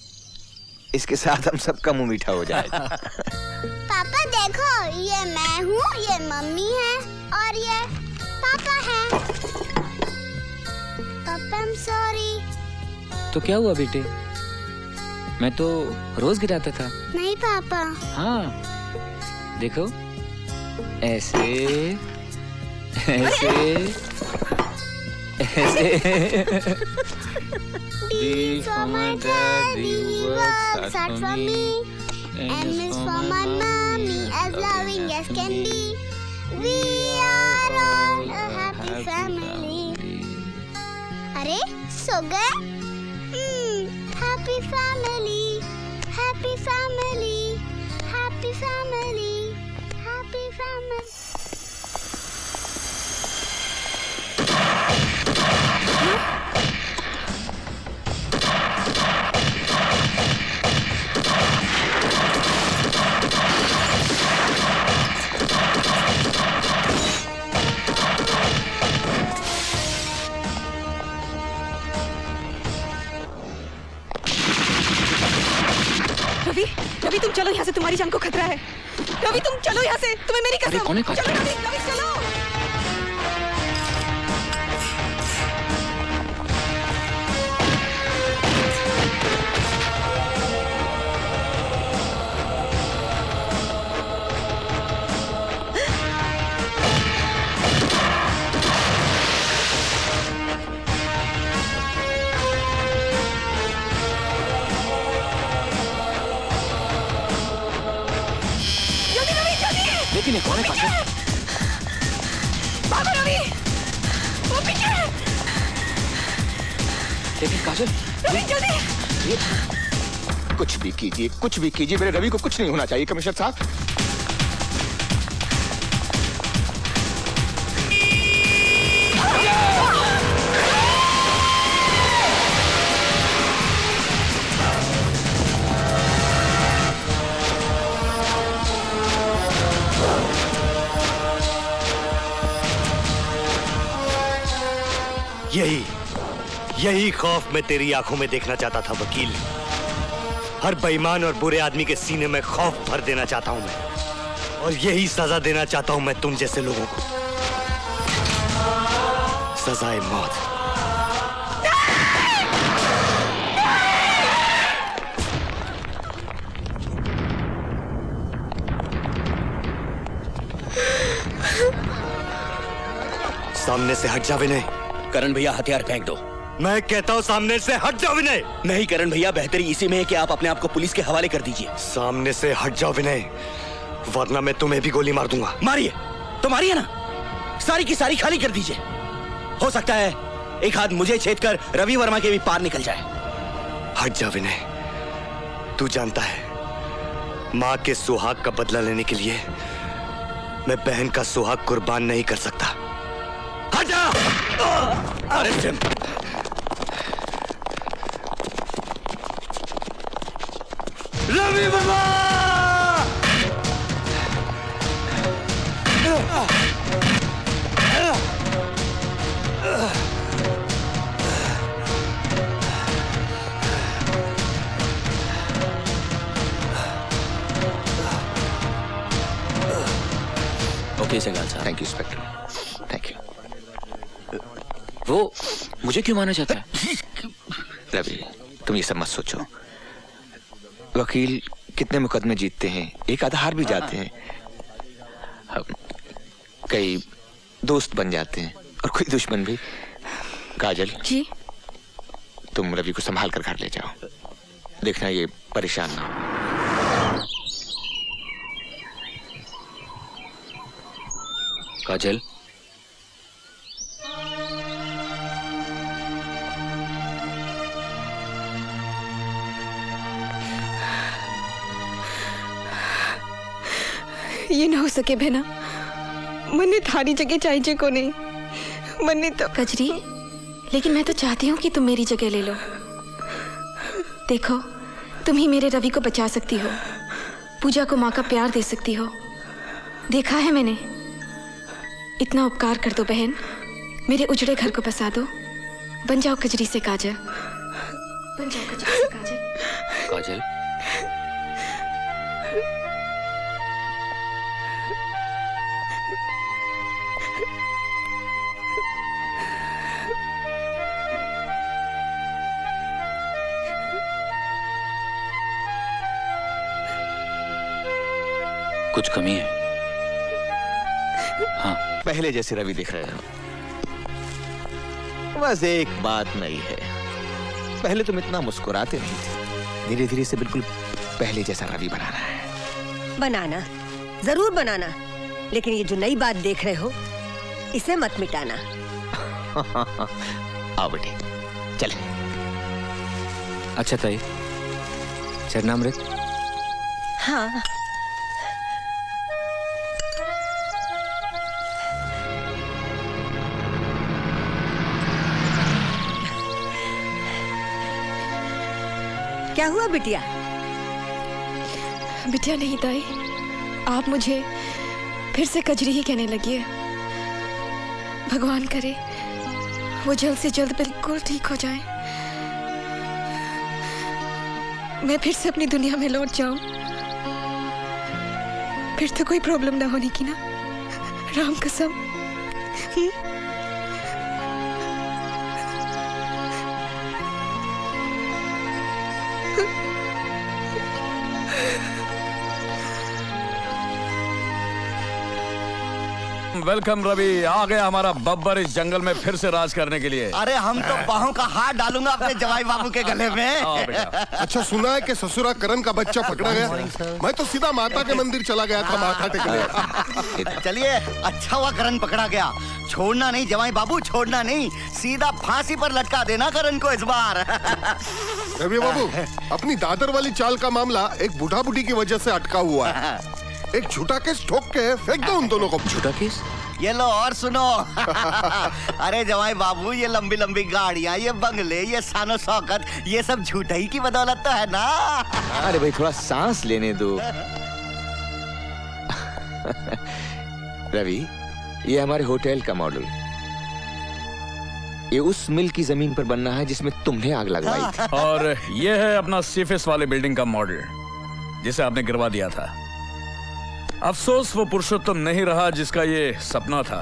इसके साथ हम सबका मुंह मीठा हो जाएगा। पापा देखो, ये मैं हूँ, ये मम्मी है और ये पापा है। पापा I'm sorry। तो क्या हुआ बेटे? मैं तो रोज गिराता था। नहीं पापा। हाँ देखो, ऐसे ऐसे ऐसे। D for my daddy, he works hard for me. M is for my mommy, as loving as can be. We are all a happy family. अरे सो गए? Happy family, happy family, happy family, happy family. Ravi, Ravi तुम चलो यहाँ से, तुम्हारी जान को खतरा है। रवि तुम चलो यहाँ से, तुम्हें मेरी कसम। चलो रवि, रवि चलो। लेकिन ये कौन है काजल? भागो रवि, वो पीछे। लेकिन काजल, रवि जल्दी। कुछ भी कीजिए, मेरे रवि को कुछ नहीं होना चाहिए कमिश्नर साहब। यही खौफ मैं तेरी आंखों में देखना चाहता था वकील। हर बेईमान और बुरे आदमी के सीने में खौफ भर देना चाहता हूं मैं, और यही सजा देना चाहता हूं मैं तुम जैसे लोगों को। सजाए मौत। सामने से हट जा विनय। करण भैया हथियार फेंक दो। मैं कहता हूँ सामने से हट जाओ विनय। नहीं करण भैया, बेहतरी इसी में है कि आप अपने आप को पुलिस के हवाले कर दीजिए। सामने से हट जाओ विनय, वरना मैं तुम्हें भी गोली मार दूंगा। मारिए तो मारिए ना, सारी की सारी खाली कर दीजिए। हो सकता है एक हाथ मुझे छेद कर रवि वर्मा के भी पार निकल जाए। हट जा विनय, तू जानता है माँ के सुहाग का बदला लेने के लिए मैं बहन का सुहाग कुर्बान नहीं कर सकता। हटा! अरे जिम, रवि वर्मा! ओके सेगाल साहब। Thank you inspector, thank you. वो मुझे क्यों मारना चाहता है? रवि, तुम ये सब मत सोचो। वकील कितने मुकदमे जीतते हैं, एक आधा हार भी जाते हैं। कई दोस्त बन जाते हैं और कोई दुश्मन भी। काजल जी, तुम रवि को संभाल कर घर ले जाओ, देखना ये परेशान ना हो। काजल, ये ना हो सके बहना। मन्ने थारी जगह चाहिए को नहीं। मन्ने तो कजरी, लेकिन मैं तो चाहती हूँ कि तुम मेरी जगह ले लो। देखो, तुम ही मेरे रवि को बचा सकती हो, पूजा को माँ का प्यार दे सकती हो। देखा है मैंने। इतना उपकार कर दो बहन, मेरे उजड़े घर को बसा दो। बन जाओ कजरी से काजल, बन जाओ कजरी से काजल। काजल, कुछ कमी है? हाँ, पहले जैसे रवि दिख रहे हो। बस एक बात नहीं है, पहले तुम इतना मुस्कुराते नहीं थे, धीरे धीरे से बिल्कुल पहले जैसा रवि बनाना है। बनाना, जरूर बनाना, लेकिन ये जो नई बात देख रहे हो, इसे मत मिटाना। आओ बेटे, चले। अच्छा ताई, चरणामृत। हाँ, क्या हुआ बिटिया? बिटिया नहीं ताई, आप मुझे फिर से कजरी ही कहने लगी है। भगवान करे वो जल्द से जल्द बिल्कुल ठीक हो जाए, मैं फिर से अपनी दुनिया में लौट जाऊं। फिर तो कोई प्रॉब्लम ना होने की ना, राम कसम। वेलकम रवि, आ गया हमारा बब्बर इस जंगल में फिर से राज करने के लिए। अरे हम तो बाहों का हाथ डालूंगा अपने जवाई बाबू के गले में। अच्छा, सुना है कि ससुरा करण का बच्चा पकड़ा गया? मैं तो सीधा माता के मंदिर चला गया था माथा टेकने। चलिए, अच्छा हुआ करण पकड़ा गया। छोड़ना नहीं जवाई बाबू, छोड़ना नहीं, सीधा फांसी पर लटका देना करण को इस बार। रवि बाबू, अपनी दादर वाली चाल का मामला एक बूढ़ा बूढ़ी की वजह से अटका हुआ है। एक झूठा केस ठोक के फेंक दो उन दोनों को। झूठा केस? ये लो और सुनो। अरे जवाई बाबू, ये लंबी लंबी गाड़ियाँ, ये बंगले, ये शानो शौकत, ये सब झूठा ही की बदौलत तो है ना। अरे भाई, थोड़ा सांस लेने दो। रवि, ये हमारे होटल का मॉडल, ये उस मिल की जमीन पर बनना है जिसमें तुमने आग लगवाई थी। और ये है अपना सीफेस वाले बिल्डिंग का मॉडल, जिसे आपने गिरवा दिया था। अफसोस वो पुरुषोत्तम नहीं रहा जिसका ये सपना था।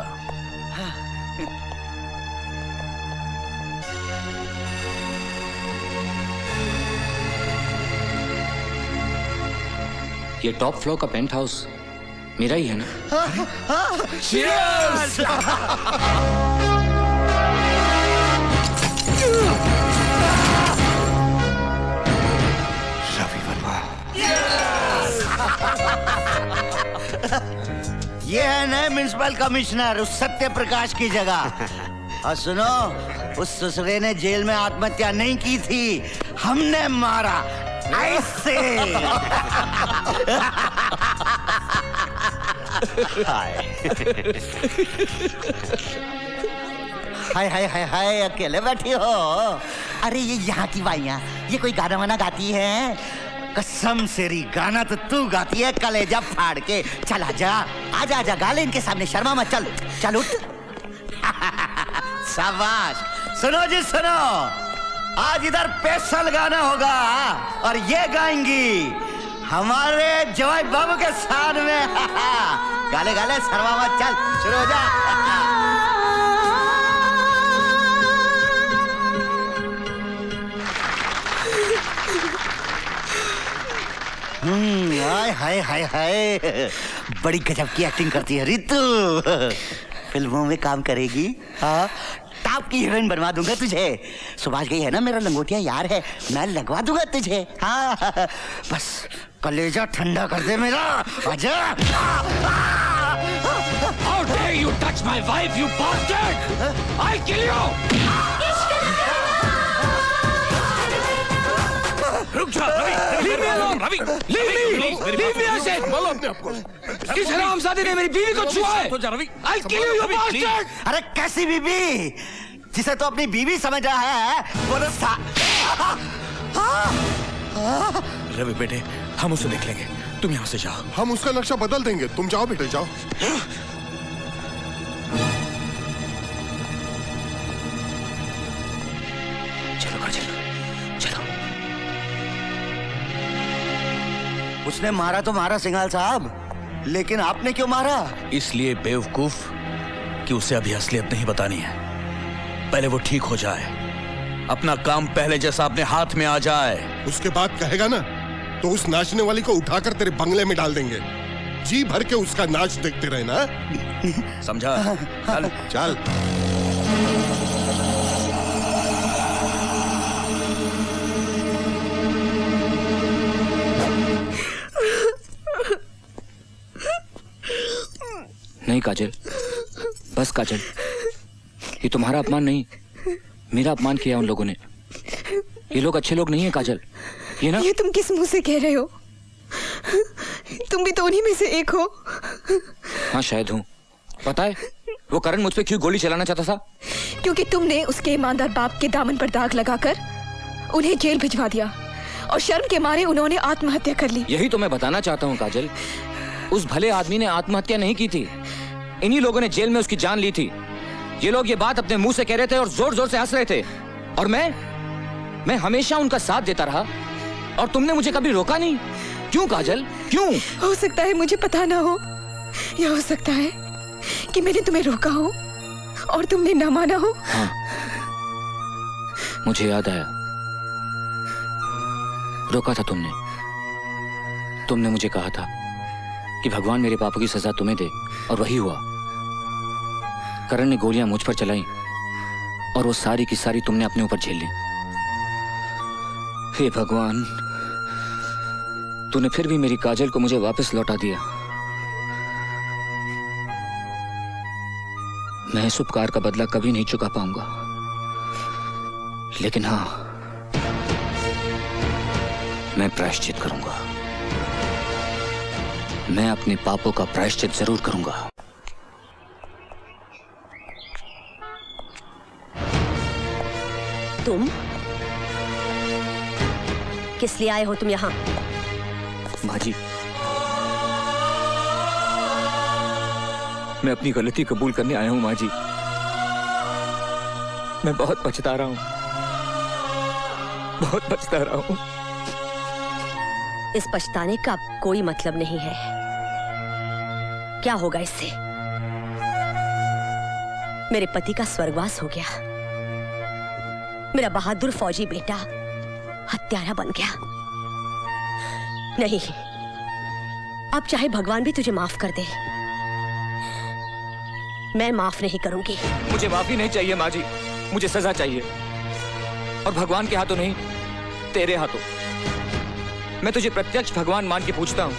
ये टॉप फ्लोर का पेंट हाउस मेरा ही है ना? Cheers! रवि वर्मा। ये है नए म्युनिसिपल कमिश्नर उस सत्य प्रकाश की जगह। और सुनो, उस ससुरे ने जेल में आत्महत्या नहीं की थी, हमने मारा। ऐसे। हाय हाय हाय हाय, अकेले बैठी हो? अरे ये यहाँ की बाइयाँ, ये कोई गाना वाना गाती है? कसम सेरी, गाना तो तू गाती है कलेजा फाड़ के। चल आजा, आजा आजा, गा ले इनके सामने, शर्मा मत। चल चल उठ। शाबाश। सुनो जी सुनो, आज इधर स्पेशल गाना होगा और ये गाएंगी हमारे जवाई बाबू के साथ में। गाले गाले, शर्मा मत, चल शुरू हो जा। हाय हाय हाय हाय, बड़ी गजब की एक्टिंग करती है रितु। फिल्मों में काम करेगी, हाँ, टॉप की हीरोइन बनवा दूंगा तुझे। सुभाष गई है ना, मेरा लंगोटिया यार है, मैं लगवा दूंगा तुझे। हाँ बस कलेजा ठंडा कर दे मेरा, आजा। How dare you touch my wife, you bastard! I'll kill you! रुक जा Ravi, leave me alone, Ravi, leave me, I said. संभालो अपने आप को। इस हरामजादे ने मेरी बीवी को छुआ है। I'll kill you, you bastard! अरे कैसी बीबी? जिसे तो अपनी बीवी समझ रहा है, वो तो रवि बेटे, हम उसे देख लेंगे, तुम यहाँ से जाओ। हम उसका नक्शा बदल देंगे, तुम जाओ बेटे जाओ। चलो काजल, चलो। उसने मारा तो मारा सिंघाल साहब, लेकिन आपने क्यों मारा? इसलिए बेवकूफ कि उसे अभी असलियत नहीं बतानी है। पहले वो ठीक हो जाए, अपना काम पहले जैसा अपने हाथ में आ जाए। उसके बाद कहेगा ना तो उस नाचने वाली को उठाकर तेरे बंगले में डाल देंगे। जी भर के उसका नाच देखते रहे ना। समझा? चल चल। नहीं काजल, बस काजल, ये तुम्हारा अपमान नहीं, मेरा अपमान किया उन लोगों ने। ये लोग अच्छे लोग नहीं हैं काजल, ये ना। ये तुम किस मुंह से कह रहे हो? तुम भी तो उन्हीं में से एक हो। हाँ शायद हूँ। पता है वो करण मुझ पे क्यों गोली चलाना चाहता था? क्योंकि तुमने उसके ईमानदार बाप के दामन पर दाग लगाकर उन्हें जेल भिजवा दिया और शर्म के मारे उन्होंने आत्महत्या कर ली। यही तो मैं बताना चाहता हूँ काजल, उस भले आदमी ने आत्महत्या नहीं की थी, इन्हीं लोगों ने जेल में उसकी जान ली थी। ये लोग ये बात अपने मुंह से कह रहे थे और जोर जोर से हंस रहे थे, और मैं हमेशा उनका साथ देता रहा और तुमने मुझे कभी रोका नहीं। क्यों काजल, क्यों? हो सकता है मुझे पता ना हो, या हो सकता है कि मैंने तुम्हें रोका हो और तुमने ना माना हो। हाँ, मुझे याद आया, रोका था तुमने। तुमने मुझे कहा था कि भगवान मेरे पापों की सजा तुम्हें दे, और वही हुआ। करण ने गोलियां मुझ पर चलाई और वो सारी की सारी तुमने अपने ऊपर झेल ली। हे भगवान, तूने फिर भी मेरी काजल को मुझे वापस लौटा दिया। मैं इस उपकार का बदला कभी नहीं चुका पाऊंगा, लेकिन हाँ, मैं प्रायश्चित करूंगा। मैं अपने पापों का प्रायश्चित जरूर करूंगा। तुम किस लिए आए हो तुम यहाँ? माँ जी, मैं अपनी गलती कबूल करने आया हूँ। माँ जी, मैं बहुत पछता रहा हूँ, बहुत पछता रहा हूँ। इस पछताने का कोई मतलब नहीं है। क्या होगा इससे? मेरे पति का स्वर्गवास हो गया, मेरा बहादुर फौजी बेटा हत्यारा बन गया। नहीं, अब चाहे भगवान भी तुझे माफ कर दे, मैं माफ नहीं करूंगी। मुझे माफी नहीं चाहिए माँ जी, मुझे सजा चाहिए, और भगवान के हाथों नहीं, तेरे हाथों। मैं तुझे प्रत्यक्ष भगवान मान के पूछता हूं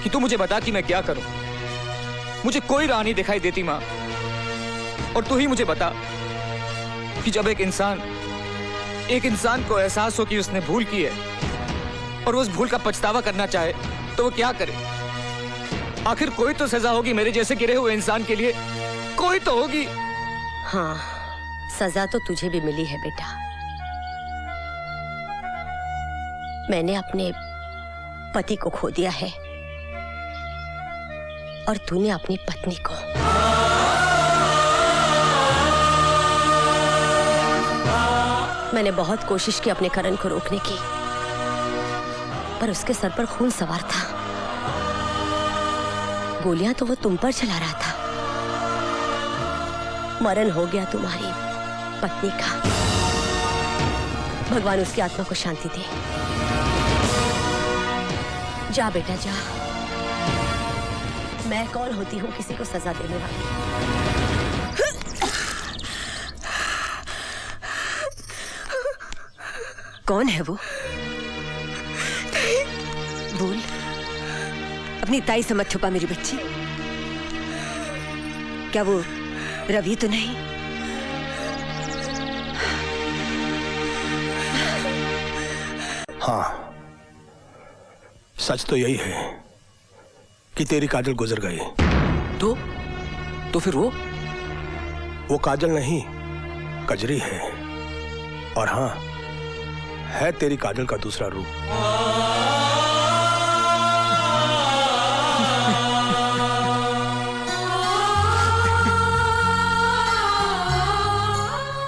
कि तू मुझे बता कि मैं क्या करूं। मुझे कोई राह नहीं दिखाई देती माँ, और तू ही मुझे बता कि जब एक इंसान को एहसास हो कि उसने भूल की है, और उस भूल का पछतावा करना चाहे तो वो क्या करे? आखिर कोई तो सजा होगी मेरे जैसे गिरे हुए इंसान के लिए, कोई तो होगी। हाँ, सजा तो तुझे भी मिली है बेटा। मैंने अपने पति को खो दिया है और तूने अपनी पत्नी को। मैंने बहुत कोशिश की अपने करण को रोकने की, पर उसके सर पर खून सवार था। गोलियां तो वो तुम पर चला रहा था। मरण हो गया तुम्हारी पत्नी का। भगवान उसकी आत्मा को शांति दे। जा बेटा जा। मैं कौन होती हूँ किसी को सजा देने वाली? कौन है वो? बोल, अपनी ताई से मत छुपा मेरी बच्ची। क्या वो रवि तो नहीं? हाँ, सच तो यही है कि तेरी काजल गुजर गई। तो फिर वो काजल नहीं, कजरी है। और हाँ, है तेरी काजल का दूसरा रूप।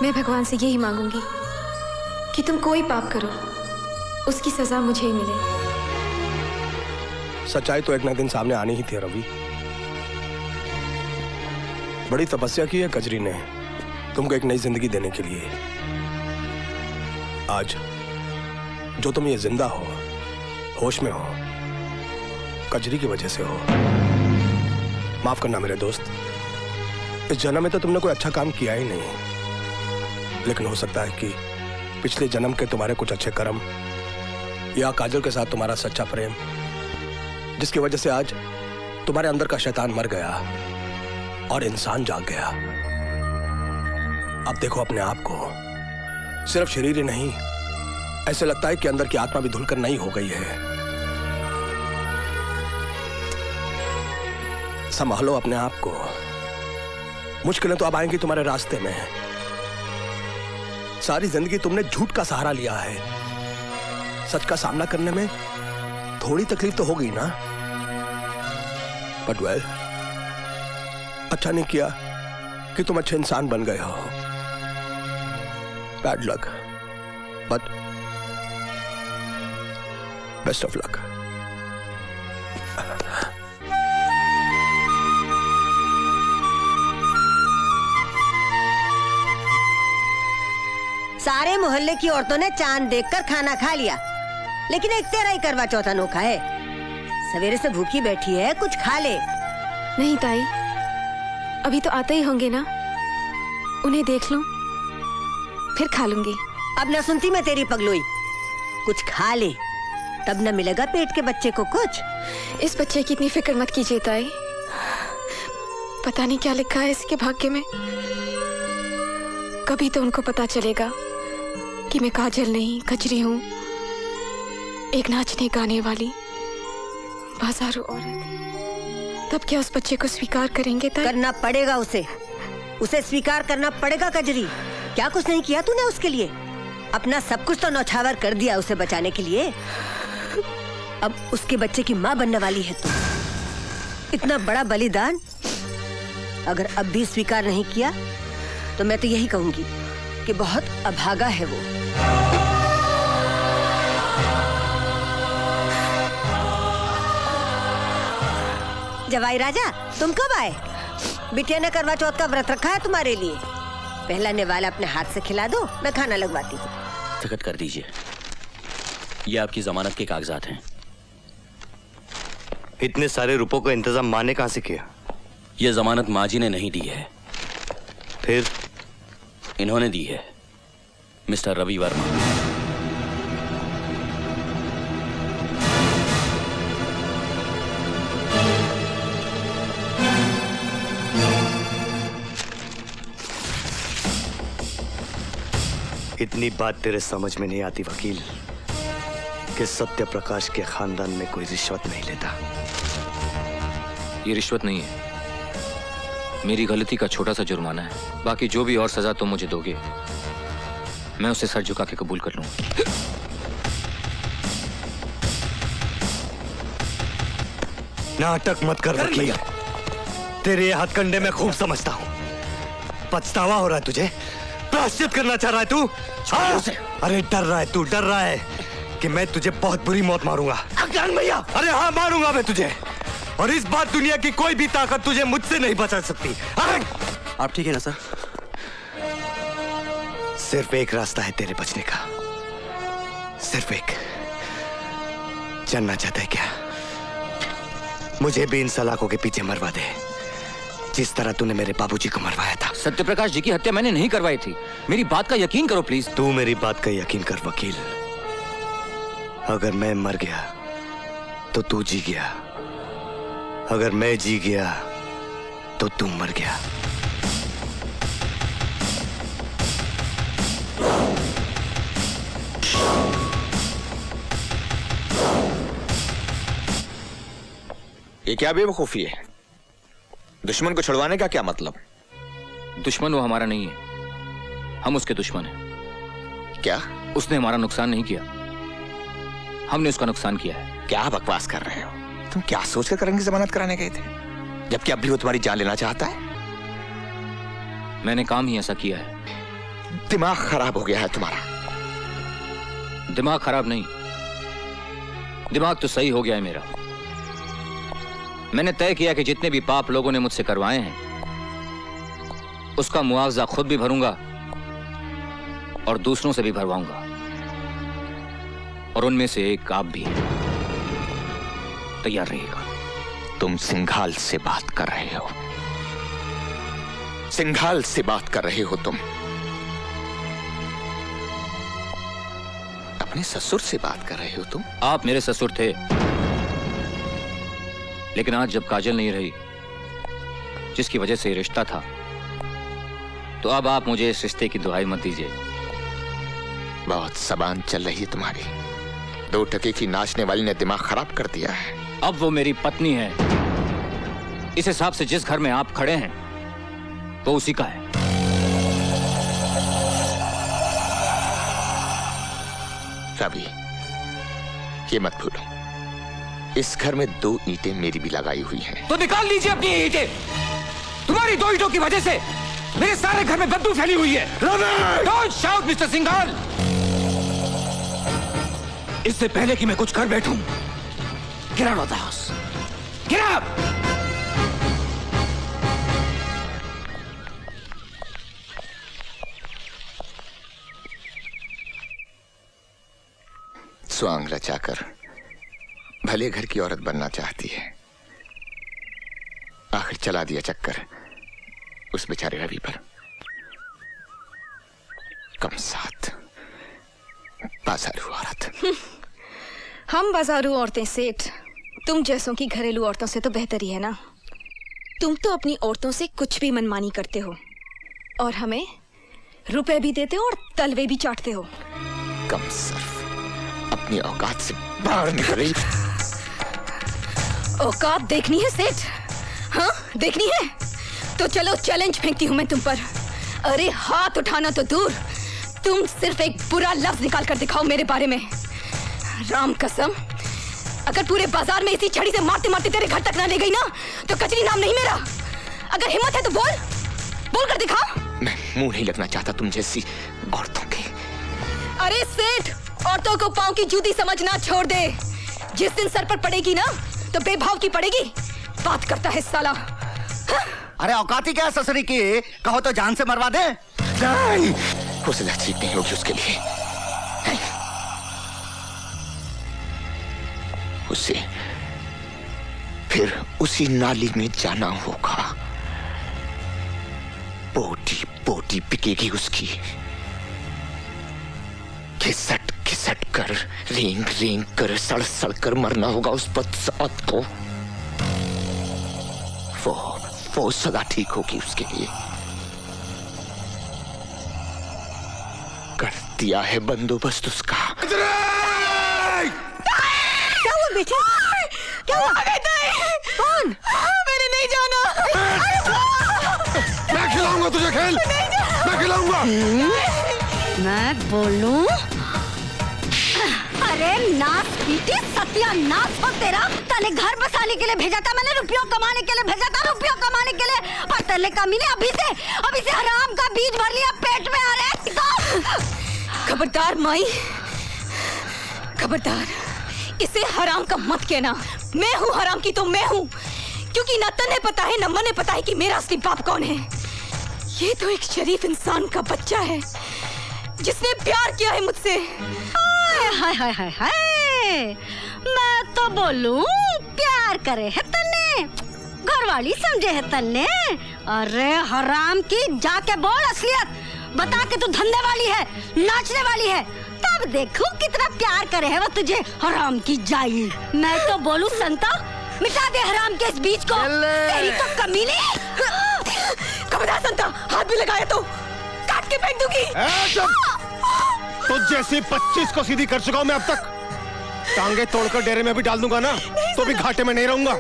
मैं भगवान से यही मांगूंगी कि तुम कोई पाप करो, उसकी सजा मुझे ही मिले। सच्चाई तो एक ना दिन सामने आनी ही थी रवि। बड़ी तपस्या की है कजरी ने तुमको एक नई जिंदगी देने के लिए। आज जो तुम ये जिंदा हो, होश में हो, कजरी की वजह से हो। माफ करना मेरे दोस्त, इस जन्म में तो तुमने कोई अच्छा काम किया ही नहीं, लेकिन हो सकता है कि पिछले जन्म के तुम्हारे कुछ अच्छे कर्म या काजल के साथ तुम्हारा सच्चा प्रेम, जिसकी वजह से आज तुम्हारे अंदर का शैतान मर गया और इंसान जाग गया। अब देखो अपने आप को, सिर्फ शरीर ही नहीं, ऐसे लगता है कि अंदर की आत्मा भी धुलकर नई हो गई है। संभालो अपने आप को, मुश्किलें तो अब आएंगी तुम्हारे रास्ते में। सारी जिंदगी तुमने झूठ का सहारा लिया है, सच का सामना करने में थोड़ी तकलीफ तो होगी ना। बट वेल, अच्छा नहीं किया कि तुम अच्छे इंसान बन गए हो। Bad luck, but best of luck. सारे मोहल्ले की औरतों ने चांद देखकर खाना खा लिया, लेकिन एक तेरा ही करवा चौथ अनोखा है। सवेरे से भूखी बैठी है, कुछ खा ले। नहीं ताई, अभी तो आते ही होंगे ना, उन्हें देख लूं, फिर खा लूंगी। अब न सुनती मैं तेरी पगलुई, कुछ खा ले, तब न मिलेगा पेट के बच्चे को कुछ। इस बच्चे की इतनी फिक्र मत कीजिए ताई, पता नहीं क्या लिखा है इसके भाग्य में। कभी तो उनको पता चलेगा कि मैं काजल नहीं, कजरी हूँ, एक नाचने गाने वाली बाजारू औरत। तब क्या उस बच्चे को स्वीकार करेंगे ताई? करना पड़ेगा उसे, उसे स्वीकार करना पड़ेगा कजरी। क्या कुछ नहीं किया तूने उसके लिए? अपना सब कुछ तो नौछावर कर दिया उसे बचाने के लिए। अब उसके बच्चे की माँ बनने वाली है तू। इतना बड़ा बलिदान अगर अब भी स्वीकार नहीं किया तो मैं तो यही कहूंगी कि बहुत अभागा है वो। जवाई राजा, तुम कब आए? बिटिया ने करवा चौथ का व्रत रखा है तुम्हारे लिए। पहला निवाला अपने हाथ से खिला दो, मैं खाना लगवाती हूँ। दस्तखत कर दीजिए, ये आपकी जमानत के कागजात हैं। इतने सारे रुपयों का इंतजाम माँ ने कहाँ से किया? ये जमानत माँ जी ने नहीं दी है, फिर इन्होंने दी है, मिस्टर रवि वर्मा। इतनी बात तेरे समझ में नहीं आती वकील। कि सत्य प्रकाश के खानदान में कोई रिश्वत नहीं लेता। ये रिश्वत नहीं है, मेरी गलती का छोटा सा जुर्माना है। बाकी जो भी और सजा तुम मुझे दोगे मैं उसे सर झुका के कबूल कर लूंगा। नाटक मत कर वकील, तेरे हथकंडे में खूब समझता हूं। पछतावा हो रहा है तुझे, प्रायश्चित करना चाह रहा है तू? हाँ? अरे डर रहा है तू, डर रहा है कि मैं तुझे बहुत बुरी मौत मारूंगा। भैया, अरे हाँ मारूंगा मैं तुझे, और इस बार दुनिया की कोई भी ताकत तुझे मुझसे नहीं बचा सकती। आप ठीक है ना सर? सिर्फ एक रास्ता है तेरे बचने का, सिर्फ एक। जानना चाहता है क्या? मुझे भी इन सलाखों के पीछे मरवा दे, जिस तरह तूने मेरे बाबूजी को मरवाया था। सत्यप्रकाश जी की हत्या मैंने नहीं करवाई थी, मेरी बात का यकीन करो प्लीज। तू मेरी बात का यकीन कर वकील। अगर मैं मर गया तो तू जी गया, अगर मैं जी गया तो तू मर गया। ये क्या बेवकूफी है? दुश्मन को छुड़वाने का क्या मतलब? दुश्मन वो हमारा नहीं है, हम उसके दुश्मन हैं। क्या? उसने हमारा नुकसान नहीं किया, हमने उसका नुकसान किया है। क्या बकवास कर रहे हो? तुम क्या सोचकर करण की जमानत कराने गए थे, जबकि अब भी वो तुम्हारी जान लेना चाहता है? मैंने काम ही ऐसा किया है। दिमाग खराब हो गया है तुम्हारा। दिमाग खराब नहीं, दिमाग तो सही हो गया है मेरा। मैंने तय किया कि जितने भी पाप लोगों ने मुझसे करवाए हैं उसका मुआवजा खुद भी भरूंगा और दूसरों से भी भरवाऊंगा, और उनमें से एक आप भी तैयार रहिएगा। तुम सिंघाल से बात कर रहे हो, सिंघाल से बात कर रहे हो तुम। अपने ससुर से बात कर रहे हो तुम। आप मेरे ससुर थे, लेकिन आज जब काजल नहीं रही जिसकी वजह से रिश्ता था, तो अब आप मुझे इस रिश्ते की दुहाई मत दीजिए। बहुत जबान चल रही है तुम्हारी। 2 टके की नाचने वाली ने दिमाग खराब कर दिया है। अब वो मेरी पत्नी है, इस हिसाब से जिस घर में आप खड़े हैं वो उसी का है। रवि, ये मत भूलो, इस घर में 2 ईंटें मेरी भी लगाई हुई हैं। तो निकाल लीजिए अपनी ईंटें। तुम्हारी 2 ईंटों की वजह से मेरे सारे घर में बदबू फैली हुई है। Don't shout mister Singhal. इससे पहले कि मैं कुछ कर बैठूं, get out of the house, get out. स्वांग रचाकर भले घर की औरत बनना चाहती है, आखिर चला दिया चक्कर उस बेचारे रवि पर। कम साथ बाजारू औरत। हम बाजारू औरतें सेठ, तुम जैसों की घरेलू औरतों से तो बेहतर ही है ना। तुम तो अपनी औरतों से कुछ भी मनमानी करते हो और हमें रुपए भी देते हो और तलवे भी चाटते हो। कम सर्फ, अपनी औकात से बाहर निकली। औकात देखनी है सेठ? हाँ देखनी है तो चलो चैलेंज फेंकती हूँ मैं तुम पर। अरे हाथ उठाना तो दूर, तुम सिर्फ एक बुरा लफ्ज निकाल कर दिखाओ मेरे बारे में। राम कसम, अगर पूरे बाजार में इसी छड़ी से मारते मारते तेरे घर तक ना ले गई ना तो कचरी नाम नहीं मेरा। अगर हिम्मत है तो बोल, बोल कर दिखा। मैं मुंह नहीं लगना चाहता तुम जैसी औरतों के। अरे सेठ, औरतों को पांव की जूती समझना छोड़ दे। जिस दिन सर पर पड़ेगी ना तो बेभाव की पड़ेगी। बात करता है साला। अरे औकाती क्या ससुरी की, कहो तो जान से मरवा दे। नहीं, हौसला ठीक नहीं होगी उसके लिए। उसे फिर उसी नाली में जाना होगा। बोटी बोटी पिकेगी उसकी। घिसट घिसट कर, रेंग रेंग कर, सड़ सड़ कर मरना होगा उस बदसौत को। वो सदा ठीक होगी उसके लिए। कर दिया है बंदोबस्त उसका। कौन? मैंने नहीं जाना। मैं खिलाऊंगा तुझे खेल, मैं खिलाऊंगा। मैं बोलूं? अरे नाच पीटी सत्यानाश हो तेरा। तने घर बसाने के लिए भेजा था मैंने, रुपयों कमाने के लिए भेजा था, रुपयों कमाने के लिए, और तेरे कमीने अभी से हराम का बीज भर लिया पेट में। आ रहे खबरदार माई, खबरदार, इसे हराम का मत कहना। मैं हूँ हराम की तो मैं हूँ, क्योंकि न तन्ने पता है न मने पता है कि मेरा असली बाप कौन है। ये तो एक शरीफ इंसान का बच्चा है जिसने प्यार किया है मुझसे। हाय हाय हाय हाय, मैं तो बोलूं प्यार करे है तन्ने, घरवाली समझे है तन्ने। अरे हराम की, जाके बोल असलियत, बता के तू धंधे वाली है, नाचने वाली है, तब देखूं कितना प्यार करे है वो तुझे। हराम की जाई, मैं तो बोलूं संता, मिटा दे हराम के इस बीज को। तेरी तो कमीने। खबरदार संता, हाथ भी लगाया तो काट के फेंक दूंगी। तो जैसे 25 को सीधी कर चुका हूं मैं अब तक, टांगे तोड़कर डेरे में भी डाल दूंगा ना तो भी घाटे में नहीं रहूंगा।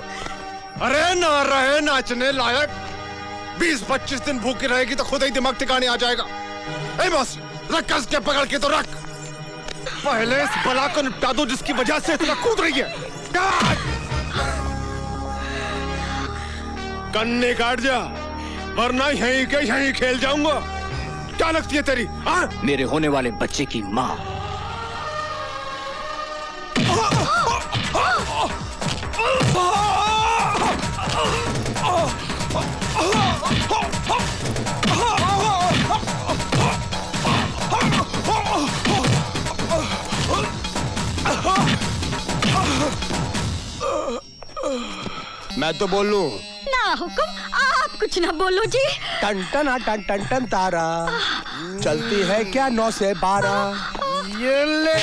अरे ना रहे नाचने लायक, 20-25 दिन भूखी रहेगी तो खुद ही दिमाग ठिकाने आ जाएगा। ए बॉस, रख कस के पकड़ के तो रख, पहले इस बला को निपटा दो जिसकी वजह से इतना कूद रही है। कन्ने काट जा, वरना यहीं के यहीं खेल जाऊंगा। क्या लगती है तेरी? मेरे होने वाले बच्चे की माँ। मैं तो बोल लूं? ना हुक्म, आप कुछ ना बोलो जी। टन टन टन टन टन तारा चलती है क्या 9 से 12? ये ले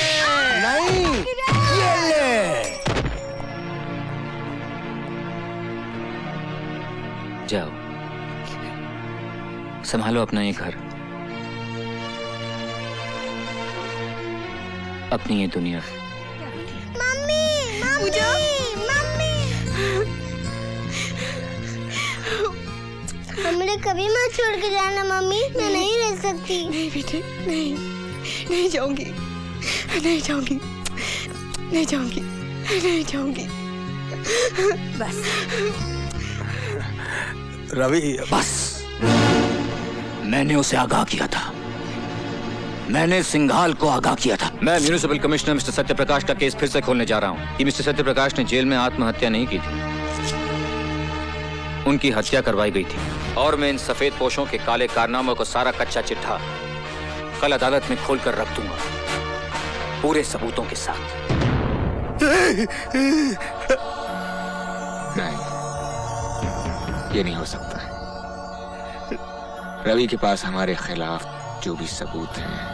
नहीं, ये ले। जाओ, संभालो अपना ये घर, अपनी ये दुनिया। मम्मी, हमने कभी मत छोड़ के जाना मम्मी, मैं नहीं रह सकती। नहीं बेटे, नहीं, नहीं जाऊंगी, नहीं जाऊंगी, नहीं जाऊंगी, नहीं जाऊंगी। बस रवि, बस, मैंने उसे आगाह किया था, मैंने सिंघाल को आगाह किया था। मैं म्यूनिसिपल कमिश्नर मिस्टर सत्यप्रकाश का केस फिर से खोलने जा रहा हूँ कि मिस्टर सत्यप्रकाश ने जेल में आत्महत्या नहीं की थी, उनकी हत्या करवाई गई थी। और मैं इन सफेद पोशों के काले कारनामों को सारा कच्चा चिट्ठा कल अदालत में खोलकर रख दूंगा, पूरे सबूतों के साथ। नहीं, ये नहीं हो सकता। रवि के पास हमारे खिलाफ जो भी सबूत हैं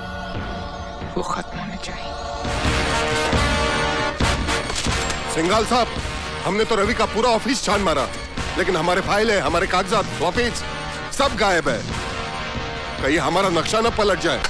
वो खत्म होने चाहिए। सिंघाल साहब, हमने तो रवि का पूरा ऑफिस छान मारा, लेकिन हमारे फाइल है, हमारे कागजात, ऑफिस सब गायब है। कहीं हमारा नक्शा न पलट जाए।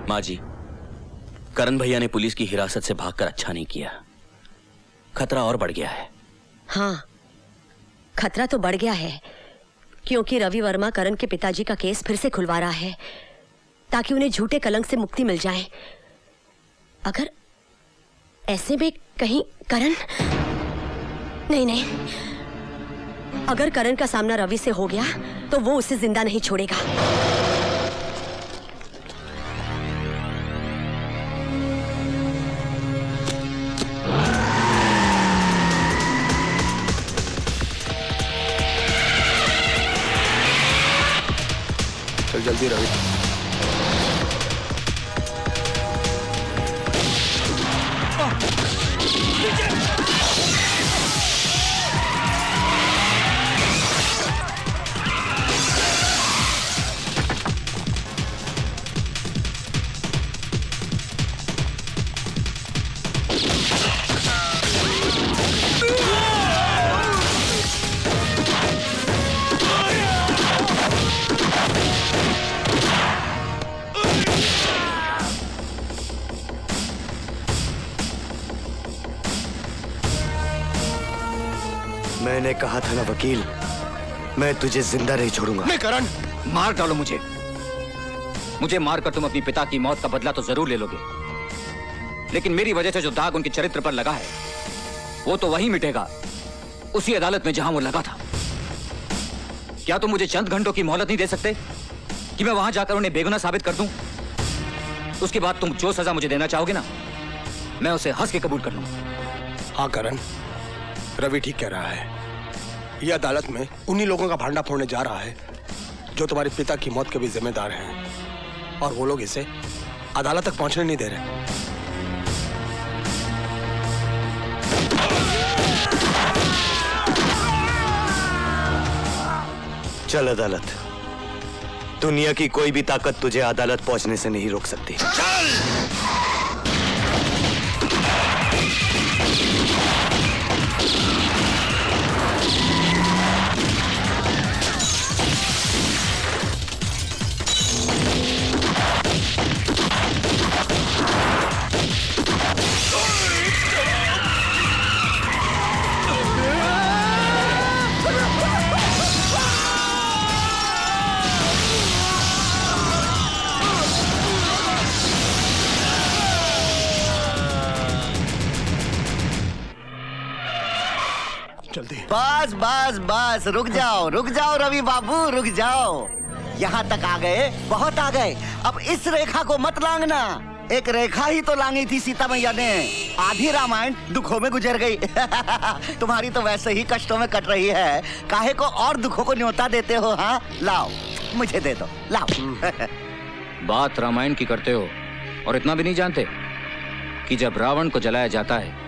माँ जी, करण भैया ने पुलिस की हिरासत से भागकर अच्छा नहीं किया, खतरा और बढ़ गया है। हाँ, खतरा तो बढ़ गया है, क्योंकि रवि वर्मा करण के पिताजी का केस फिर से खुलवा रहा है ताकि उन्हें झूठे कलंक से मुक्ति मिल जाए। अगर ऐसे में कहीं करण? नहीं नहीं, अगर करण का सामना रवि से हो गया तो वो उसे जिंदा नहीं छोड़ेगा। चल जल्दी रवि। मैंने कहा था ना वकील, मैं तुझे जिंदा नहीं छोड़ूंगा। नहीं करण, मार डालो मुझे। मुझे मारकर तुम अपनी पिता की मौत का बदला तो जरूर ले लोगे, लेकिन मेरी वजह से जो दाग उनके चरित्र पर लगा है वो तो वहीं मिटेगा, उसी अदालत में जहां वो लगा था। क्या तुम मुझे चंद घंटों की मोहलत नहीं दे सकते कि मैं वहां जाकर उन्हें बेगुनाह साबित कर दूं? उसके बाद तुम जो सजा मुझे देना चाहोगे ना, मैं उसे हंस के कबूल कर लूंगा। हाँ करण, रवि ठीक कह रहा है। ये अदालत में उन्हीं लोगों का भांडा फोड़ने जा रहा है जो तुम्हारे पिता की मौत के भी जिम्मेदार हैं, और वो लोग इसे अदालत तक पहुंचने नहीं दे रहे। चल अदालत, दुनिया की कोई भी ताकत तुझे अदालत पहुंचने से नहीं रोक सकती। बस बस बस, रुक जाओ रवि बाबू, रुक जाओ। यहाँ तक आ गए, बहुत आ गए। अब इस रेखा को मत लांघना। एक रेखा ही तो लांगी थी सीता मैया ने। आधी रामायण दुखों में गुजर गई। तुम्हारी तो वैसे ही कष्टों में कट रही है, काहे को और दुखों को न्योता देते हो? हाँ लाओ, मुझे दे दो, लाओ। बात रामायण की करते हो और इतना भी नहीं जानते कि जब रावण को जलाया जाता है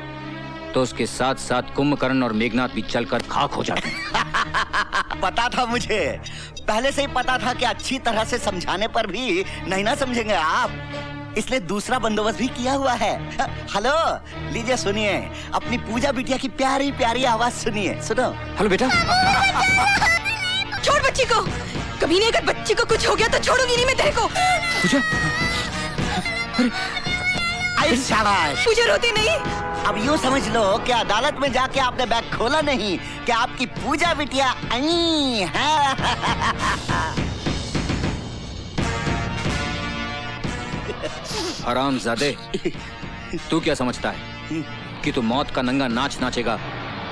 तो उसके साथ साथ कुंभकर्ण और मेघनाथ भी चलकर खाक हो जाते हैं। पता था मुझे, पहले से ही पता था कि अच्छी तरह से समझाने पर भी नहीं ना समझेंगे आप, इसलिए दूसरा बंदोबस्त भी किया हुआ है। हेलो, लीजिए सुनिए, अपनी पूजा बिटिया की प्यारी प्यारी आवाज सुनिए, सुनो। हेलो बेटा। छोड़ बच्ची को, कभी नहीं, अगर बच्ची को कुछ हो गया तो छोड़ूंगी नहीं मैं तेरे को। पूजा, शाबाश। पूजा रोती नहीं। अब यूँ समझ लो कि अदालत में जाके आपने बैग खोला नहीं, कि आपकी पूजा बिटिया आई है। हरामजादे, तू क्या समझता है कि तू मौत का नंगा नाच नाचेगा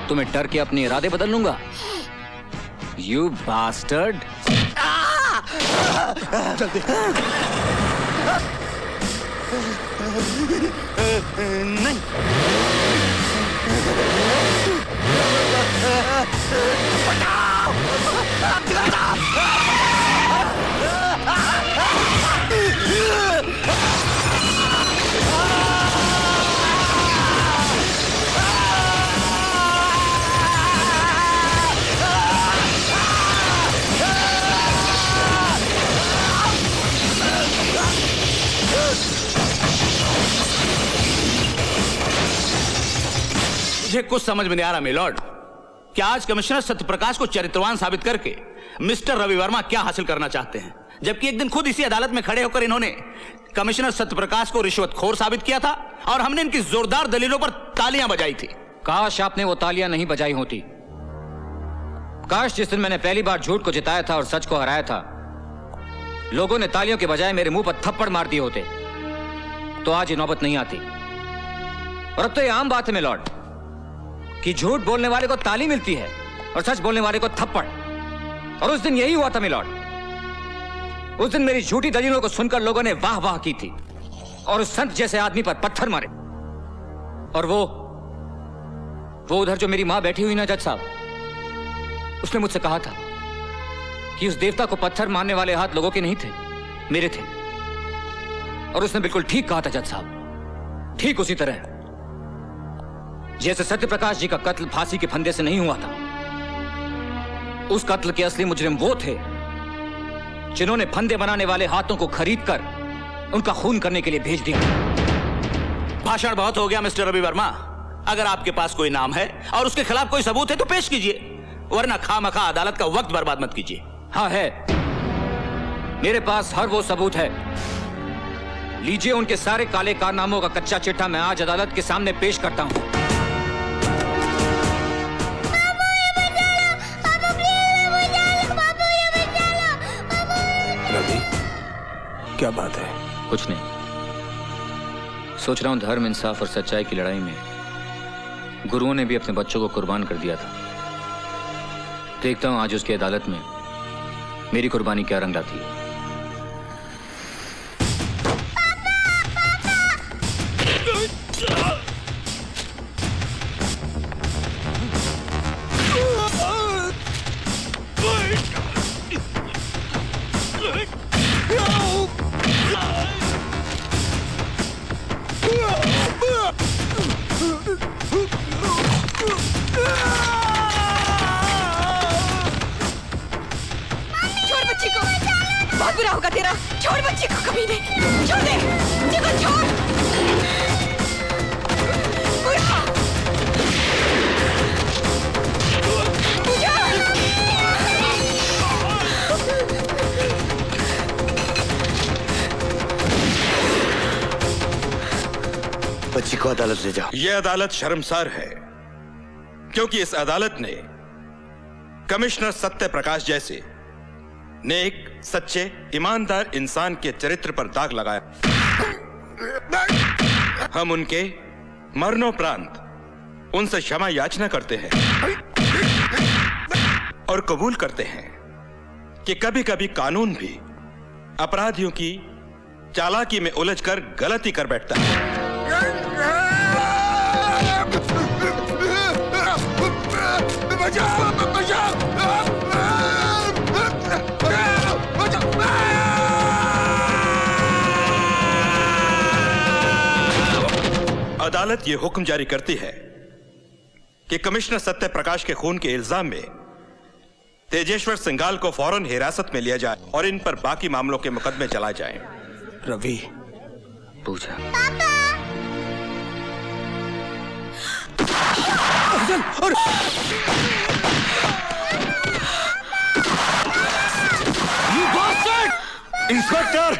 तो मैं डर के अपने इरादे बदल लूंगा? You bastard. जल्दी। नहीं। मुझे कुछ समझ में नहीं आ रहा मिलॉर्ड कि आज कमिश्नर सत्यप्रकाश को चरित्रवान साबित करके मिस्टर रवि वर्मा क्या हासिल करना चाहते हैं, जबकि एक दिन खुद इसी अदालत में खड़े होकर इन्होंने कमिश्नर सत्यप्रकाश को रिश्वतखोर साबित किया था और हमने इनकी जोरदार दलीलों पर तालियां बजाई थी। काश आपने वो तालियां नहीं बजाई होती। काश जिस दिन मैंने पहली बार झूठ को जिताया था और सच को हराया था, लोगों ने तालियों के बजाय मेरे मुंह पर थप्पड़ मार दिए होते तो आज ये नौबत नहीं आती। और अब तो ये आम बात है मिलॉर्ड कि झूठ बोलने वाले को ताली मिलती है और सच बोलने वाले को थप्पड़। और उस दिन यही हुआ था मिलॉर्ड। उस दिन मेरी झूठी दलीलों को सुनकर लोगों ने वाह वाह की थी और उस संत जैसे आदमी पर पत्थर मारे। और वो उधर जो मेरी मां बैठी हुई ना जज साहब, उसने मुझसे कहा था कि उस देवता को पत्थर मारने वाले हाथ लोगों के नहीं थे, मेरे थे। और उसने बिल्कुल ठीक कहा था जज साहब, ठीक उसी तरह जैसे सत्यप्रकाश जी का कत्ल फांसी के फंदे से नहीं हुआ था। उस कत्ल के असली मुजरिम वो थे जिन्होंने फंदे बनाने वाले हाथों को खरीदकर उनका खून करने के लिए भेज दिया। भाषण बहुत हो गया मिस्टर रवि वर्मा। अगर आपके पास कोई नाम है और उसके खिलाफ कोई सबूत है तो पेश कीजिए, वरना खामखा अदालत का वक्त बर्बाद मत कीजिए। हाँ है, मेरे पास हर वो सबूत है। लीजिए उनके सारे काले कारनामों का कच्चा चिट्ठा मैं आज अदालत के सामने पेश करता हूं। रवि, क्या बात है? कुछ नहीं, सोच रहा हूं धर्म, इंसाफ और सच्चाई की लड़ाई में गुरुओं ने भी अपने बच्चों को कुर्बान कर दिया था। देखता हूं आज उसकी अदालत में मेरी कुर्बानी क्या रंग लाती है। छोड़ बच्ची को, बहुत बुरा होगा तेरा। छोड़ बच्ची को, कभी नहीं। छोड़ दे, चिको छोड़। बुरा। पूजा। बच्ची को अदालत ले जाओ। यह अदालत शर्मसार है क्योंकि इस अदालत ने कमिश्नर सत्य प्रकाश जैसे नेक, सच्चे, ईमानदार इंसान के चरित्र पर दाग लगाया। हम उनके मरणोपरांत उनसे क्षमा याचना करते हैं और कबूल करते हैं कि कभी कभी कानून भी अपराधियों की चालाकी में उलझकर गलती कर बैठता है। अदालत यह हुक्म जारी करती है कि कमिश्नर सत्य प्रकाश के खून के इल्जाम में तेजेश्वर सिंघाल को फौरन हिरासत में लिया जाए और इन पर बाकी मामलों के मुकदमे चलाए जाएं। रवि, पूजा। इंस्पेक्टर,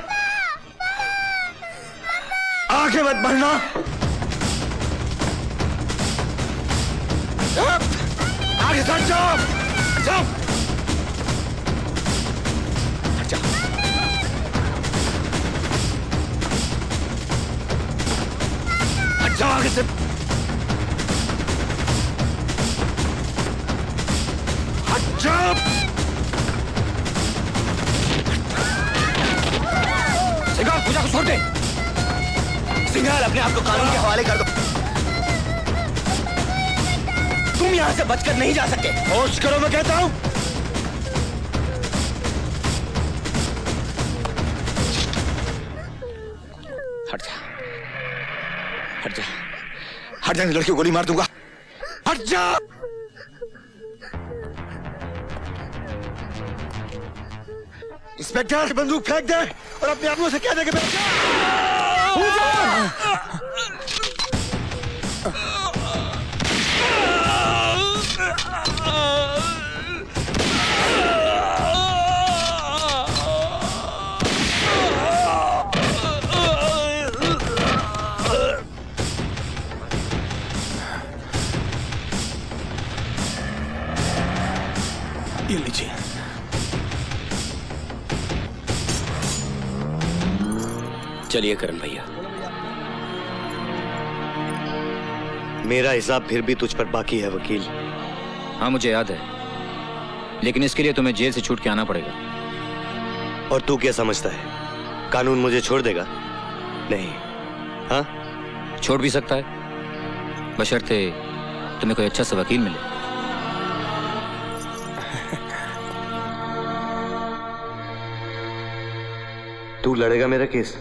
आगे मत बढ़ना। आगे सट जाओ, जाओ। हट जाओ। हट जाओ आगे से। हट जाओ। सिंघाल, पूजा को छोड़ दे। सिंघाल, अपने आप को कानून के हवाले कर दो। तुम यहां से बचकर नहीं जा सकते। होश करो, मैं कहता हूं। हट जा, हट जा, हट जा, लड़की को गोली मार दूंगा। हट जा। इंस्पेक्टर, बंदूक फेंक दे और अपने आदमियों से कह दे कि ये लीजिए। चलिए करण भैया। मेरा हिसाब फिर भी तुझ पर बाकी है वकील। हाँ मुझे याद है, लेकिन इसके लिए तुम्हें जेल से छूट के आना पड़ेगा। और तू क्या समझता है, कानून मुझे छोड़ देगा? नहीं। हाँ, छोड़ भी सकता है, बशर्ते तुम्हें कोई अच्छा सा वकील मिले। तू लड़ेगा मेरा केस?